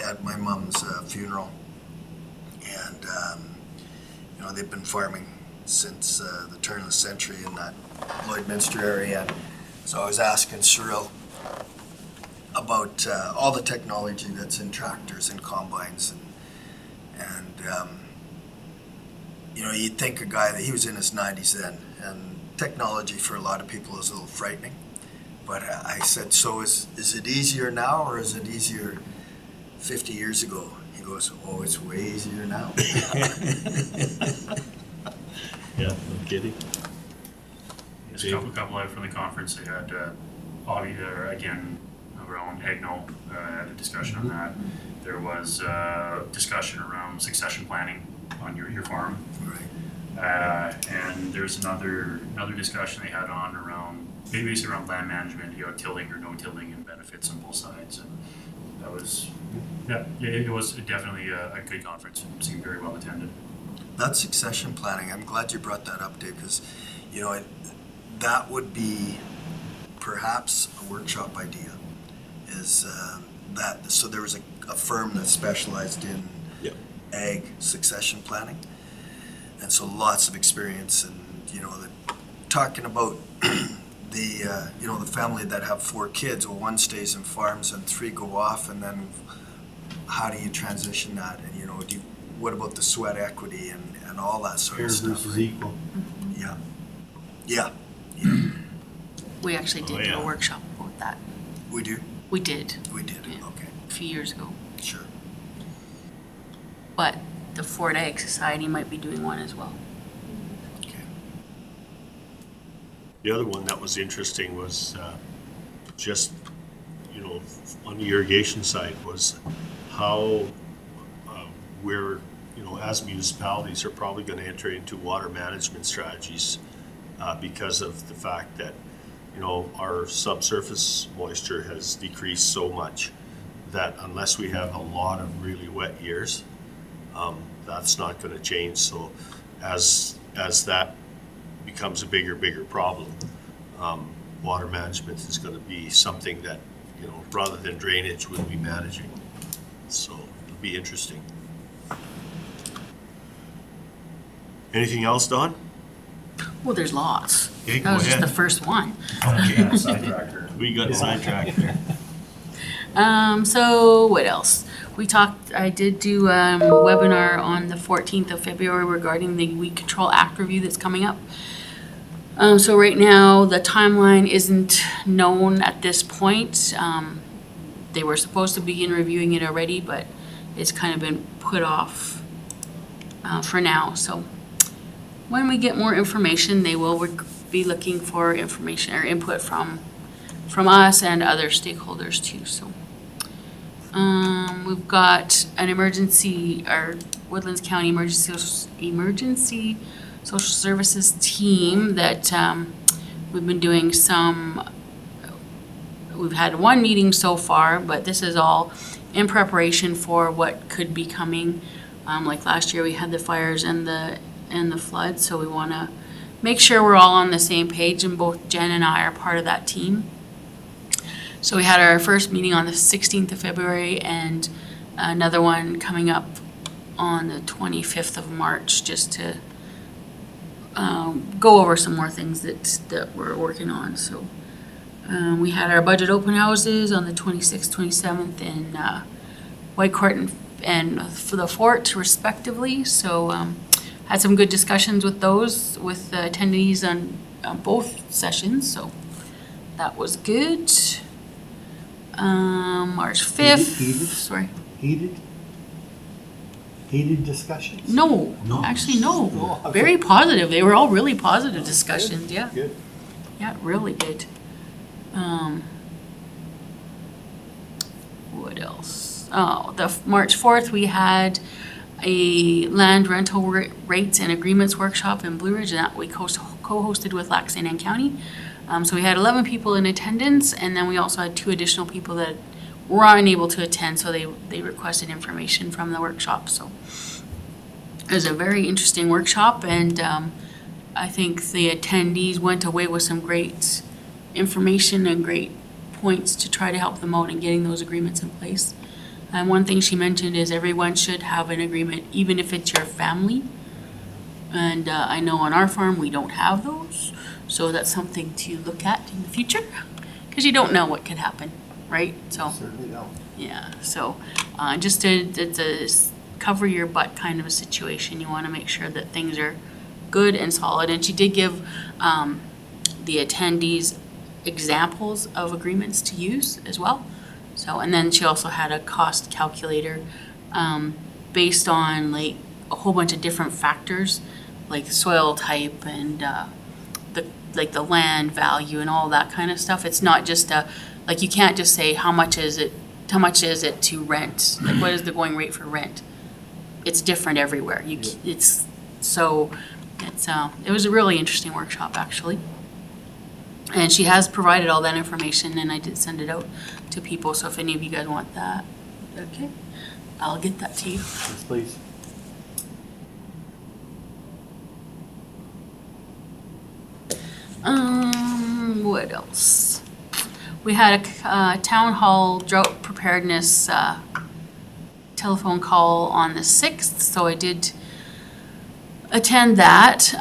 at my mom's funeral. And, you know, they've been farming since the turn of the century in that Lloydminster area. So I was asking Cyril about all the technology that's in tractors and combines. And you know, you'd think a guy that he was in his 90s then, and technology for a lot of people is a little frightening. But I said, so is it easier now or is it easier 50 years ago? He goes, oh, it's way easier now. Yeah, no kidding. Just a couple out from the conference, they had, again, around Agno, had a discussion on that. There was discussion around succession planning on your farm. Right. And there's another discussion they had on around, basically around land management, you know, tilling or no tilling and benefits on both sides. And that was, yeah, it was definitely a good conference. It seemed very well attended. That succession planning, I'm glad you brought that up, Dave, because, you know, that would be perhaps a workshop idea, is that, so there was a firm that specialized in Yep. ag succession planning, and so lots of experience, and, you know, talking about the, you know, the family that have 4 kids, well, one stays in farms and 3 go off, and then how do you transition that, and, you know, what about the sweat equity and all that sort Fair of stuff? versus right? equal. Yeah. Yeah, We actually did Oh, do yeah. a workshop about that. we do. We did, We did. Yeah. Okay, a few years ago. sure. But the Ford Ag Society might be doing one as well. Okay. The other one that was interesting was just, you know, on the irrigation side was how we're, you know, as municipalities are probably going to enter into water management strategies because of the fact that, you know, our subsurface moisture has decreased so much that unless we have a lot of really wet years, that's not going to change. So as that becomes a bigger problem, water management is going to be something that, you know, rather than drainage, we'll be managing. So it'll be interesting. Anything else, Don? Well, there's lots. Okay, That go was just ahead. the first one. We got sidetracked there. So what else? I did do a webinar on the 14th of February regarding the Weed Control Act review that's coming up. So right now, the timeline isn't known at this point. They were supposed to begin reviewing it already, but it's kind of been put off for now. So when we get more information, they will be looking for information or input from us and other stakeholders too. So we've got an our Woodlands County Emergency Social Services team that we've been doing we've had one meeting so far, but this is all in preparation for what could be coming. Like last year, we had the fires and the flood, so we want to make sure we're all on the same page, and both Jen and I are part of that team. So we had our first meeting on the 16th of February and another one coming up on the 25th of March, just to go over some more things that we're working on. So we had our budget open houses on the 26th, 27th in Whitecourt and for the Fort respectively. So had some good discussions with those, with the attendees on both sessions. So that was good. March 5th. Heated? Sorry. Heated discussions? No, actually, no. Very positive. They were all really positive discussions, yeah. Good. Yeah, really good. What else? Oh, the March 4th, we had a land rental rates and agreements workshop in Blue Ridge, and that we co-hosted with Lac St. Anne County. So we had 11 people in attendance, and then we also had 2 additional people that were unable to attend, so they requested information from the workshop. So it was a very interesting workshop, and I think the attendees went away with some great information and great points to try to help them out in getting those agreements in place. And one thing she mentioned is everyone should have an agreement, even if it's your family. And I know on our farm, we don't have those, so that's something to look at in the future, because you don't know what could happen, right? So, Certainly don't. yeah, so just to cover your butt kind of a situation, you want to make sure that things are good and solid. And she did give the attendees examples of agreements to use as well. So, and then she also had a cost calculator based on like a whole bunch of different factors, like soil type and the land value and all that kind of stuff. It's not just like you can't just say how much is it to rent? Like what is the going rate for rent? It's different everywhere. It was a really interesting workshop actually. And she has provided all that information, and I did send it out to people, so if any of you guys want that, okay, I'll get that to you. Yes, please. What else? We had a town hall drought preparedness telephone call on the 6th, so I did attend that.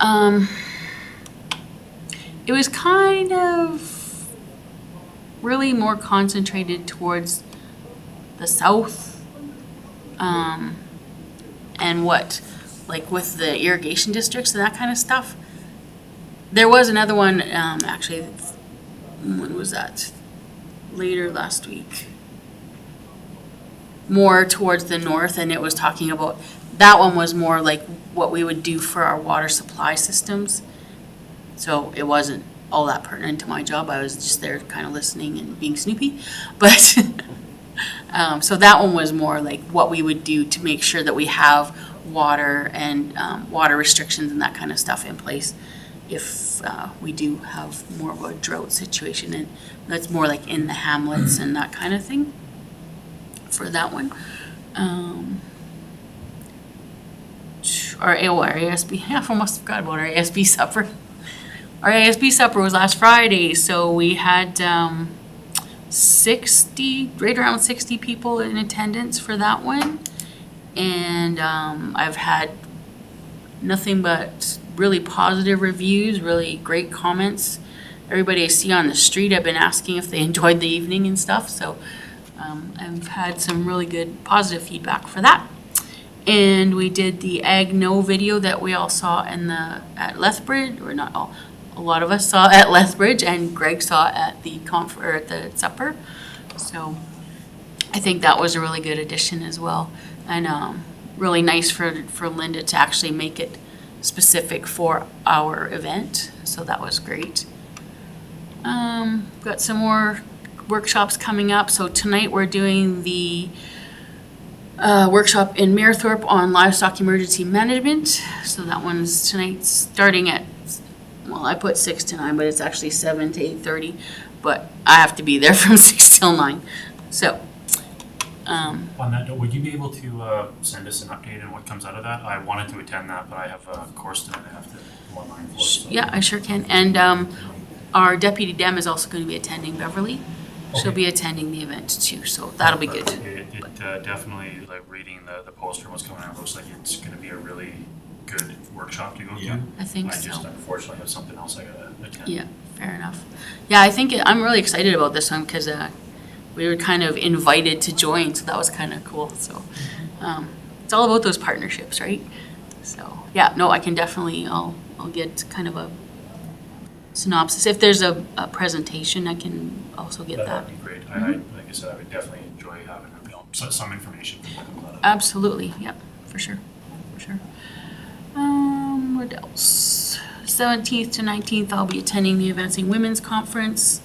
It was kind of really more concentrated towards the south, and like with the irrigation districts and that kind of stuff. There was another one, actually, when was that? Later last week. More towards the north, and it was talking about, that one was more like what we would do for our water supply systems. So it wasn't all that pertinent to my job. I was just there kind of listening and being snoopy. But so that one was more like what we would do to make sure that we have water and water restrictions and that kind of stuff in place if we do have more of a drought situation. And that's more like in the hamlets and that kind of thing for that one. Our ASB, I almost forgot about our ASB supper. Our ASB supper was last Friday, so we had 60, right around 60 people in attendance for that one. And I've had nothing but really positive reviews, really great comments. Everybody I see on the street, I've been asking if they enjoyed the evening and stuff, so I've had some really good positive feedback for that. And we did the Ag No video that we all saw at Lethbridge, or not all, a lot of us saw at Lethbridge, and Greg saw at the at the supper. So I think that was a really good addition as well, and really nice for Linda to actually make it specific for our event. So that was great. Got some more workshops coming up. So tonight we're doing the workshop in Mayerthorpe on livestock emergency management. So that one's tonight, starting at, well, I put 6 to 9, but it's actually 7 to 8:30. But I have to be there from 6 till 9. So. On that note, would you be able to send us an update on what comes out of that? I wanted to attend that, but I have a course tonight I have to go online for. So. Yeah, I sure can. And our deputy Dem is also going to be attending, Beverly. She'll be attending the event too, so that'll be good. It definitely, like reading the poster and what's going on, it looks like it's going to be a really good workshop to go to. I think I just so. unfortunately have something else I gotta attend. Yeah, fair enough. Yeah, I think I'm really excited about this one because we were kind of invited to join, so that was kind of cool. So it's all about those partnerships, right? So yeah, no, I can definitely, I'll get kind of a synopsis. If there's a presentation, I can also get that. That'd be great. Like I said, I would definitely enjoy having some information from what comes out of it. Absolutely, yep, for sure, for sure. What else? 17th to 19th, I'll be attending the Advancing Women's Conference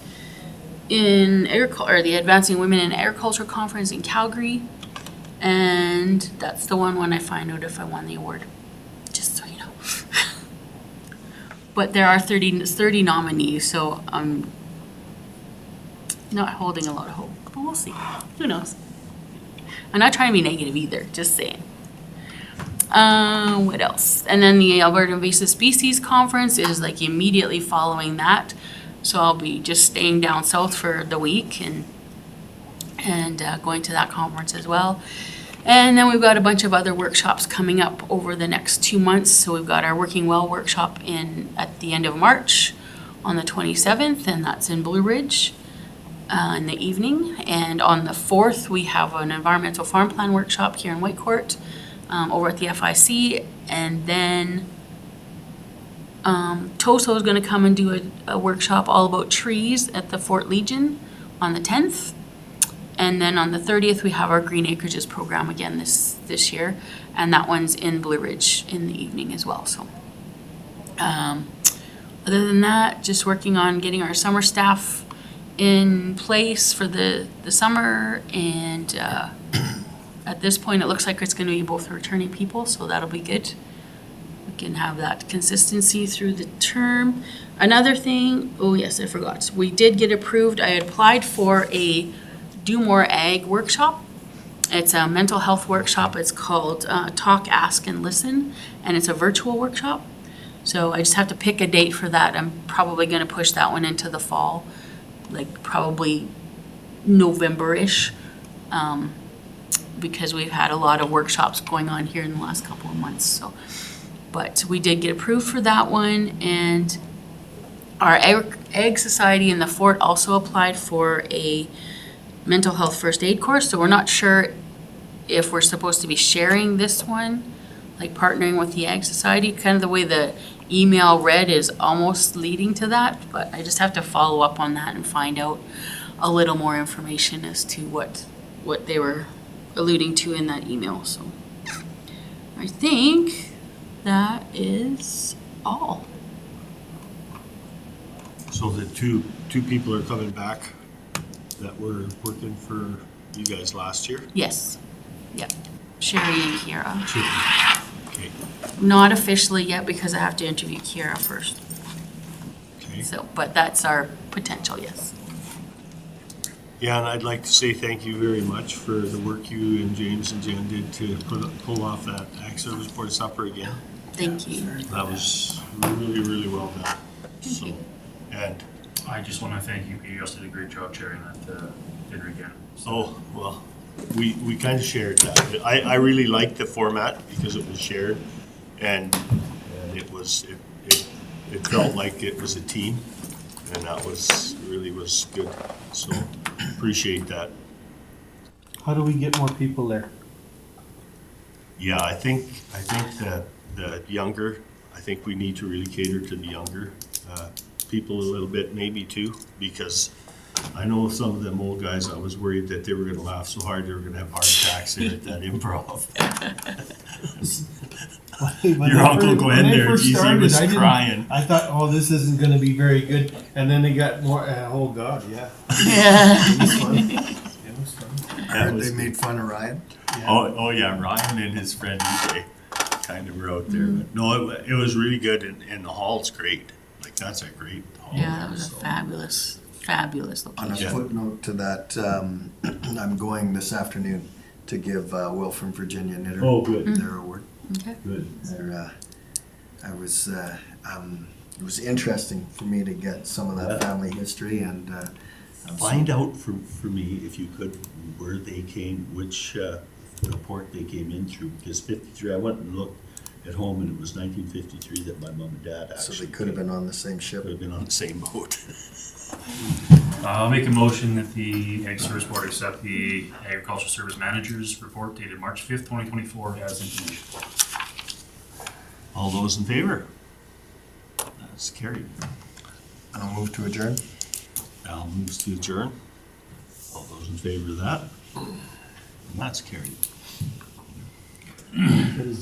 in Agriculture, or the Advancing Women in Agriculture Conference in Calgary. And that's the one when I find out if I won the award, just so you know. But there are 30 nominees, so I'm not holding a lot of hope, but we'll see. Who knows? I'm not trying to be negative either, just saying. What else? And then the Alberta Invasive Species Conference is like immediately following that. So I'll be just staying down south for the week and going to that conference as well. And then we've got a bunch of other workshops coming up over the next 2 months. So we've got our Working Well workshop at the end of March on the 27th, and that's in Blue Ridge in the evening. And on the 4th, we have an environmental farm plan workshop here in Whitecourt over at the FIC. And then Toso is going to come and do a workshop all about trees at the Fort Legion on the 10th. And then on the 30th, we have our Green Acreages program again this year, and that one's in Blue Ridge in the evening as well. So, other than that, just working on getting our summer staff in place for the summer, and at this point, it looks like it's going to be both returning people, so that'll be good. We can have that consistency through the term. Another thing, oh yes, I forgot. We did get approved. I applied for a Do More Ag workshop. It's a mental health workshop. It's called Talk, Ask, and Listen, and it's a virtual workshop. So I just have to pick a date for that. I'm probably going to push that one into the fall, like probably November-ish, because we've had a lot of workshops going on here in the last couple of months. So, but we did get approved for that one, and our Ag Society in the Fort also applied for a mental health first aid course, so we're not sure if we're supposed to be sharing this one, like partnering with the Ag Society. Kind of the way the email read is almost leading to that, but I just have to follow up on that and find out a little more information as to what they were alluding to in that email. So I think that is all. So the two people are coming back that were working for you guys last year? Yes. Yep. Sherry and Kiera. Okay, Not officially yet because I have to interview Kiera first. okay. So, but that's our potential, yes. Yeah, and I'd like to say thank you very much for the work you and James and Jen did to pull off that Ag Service Board supper again. Thank you. That was really, really well done. So, you. and, I just want to thank you, Peter. You also did a great job chairing that dinner again. oh, well, we kind of shared that. I really liked the format because it was shared, and it felt like it was a team, and that was good. So appreciate that. How do we get more people there? Yeah, I think that the younger, I think we need to really cater to the younger people a little bit, maybe too, because I know some of them old guys, I was worried that they were gonna laugh so hard they were gonna have heart attacks there at that improv. Your Uncle Glenn there, geez, he was crying. I thought, oh, this isn't gonna be very good, and then they got more, oh God, yeah. Yeah. It was fun. It was fun. I heard they made fun of Ryan. Oh yeah, Ryan and his friend EJ kind of were out there, but no, it was really good, and the hall's great. Like, that's a great hall. Yeah, that there, was a so. fabulous On a location. footnote to that, I'm going this afternoon to give Will from Virginia Knitter Oh, good, their award. Okay. good. It was interesting for me to get some of that family history and Find out for me, if you could, where they came, which port they came in through, because 53, I went and looked at home, and it was 1953 that my mom and dad actually. so they could have been on the same ship. Could have been on the same boat. I'll make a motion that the Ag Service Board accept the Agricultural Service Manager's report dated March 5th, 2024 as information. All those in favor? That's carried. I'll move to adjourn. Al moves to adjourn. All those in favor of that? And that's carried.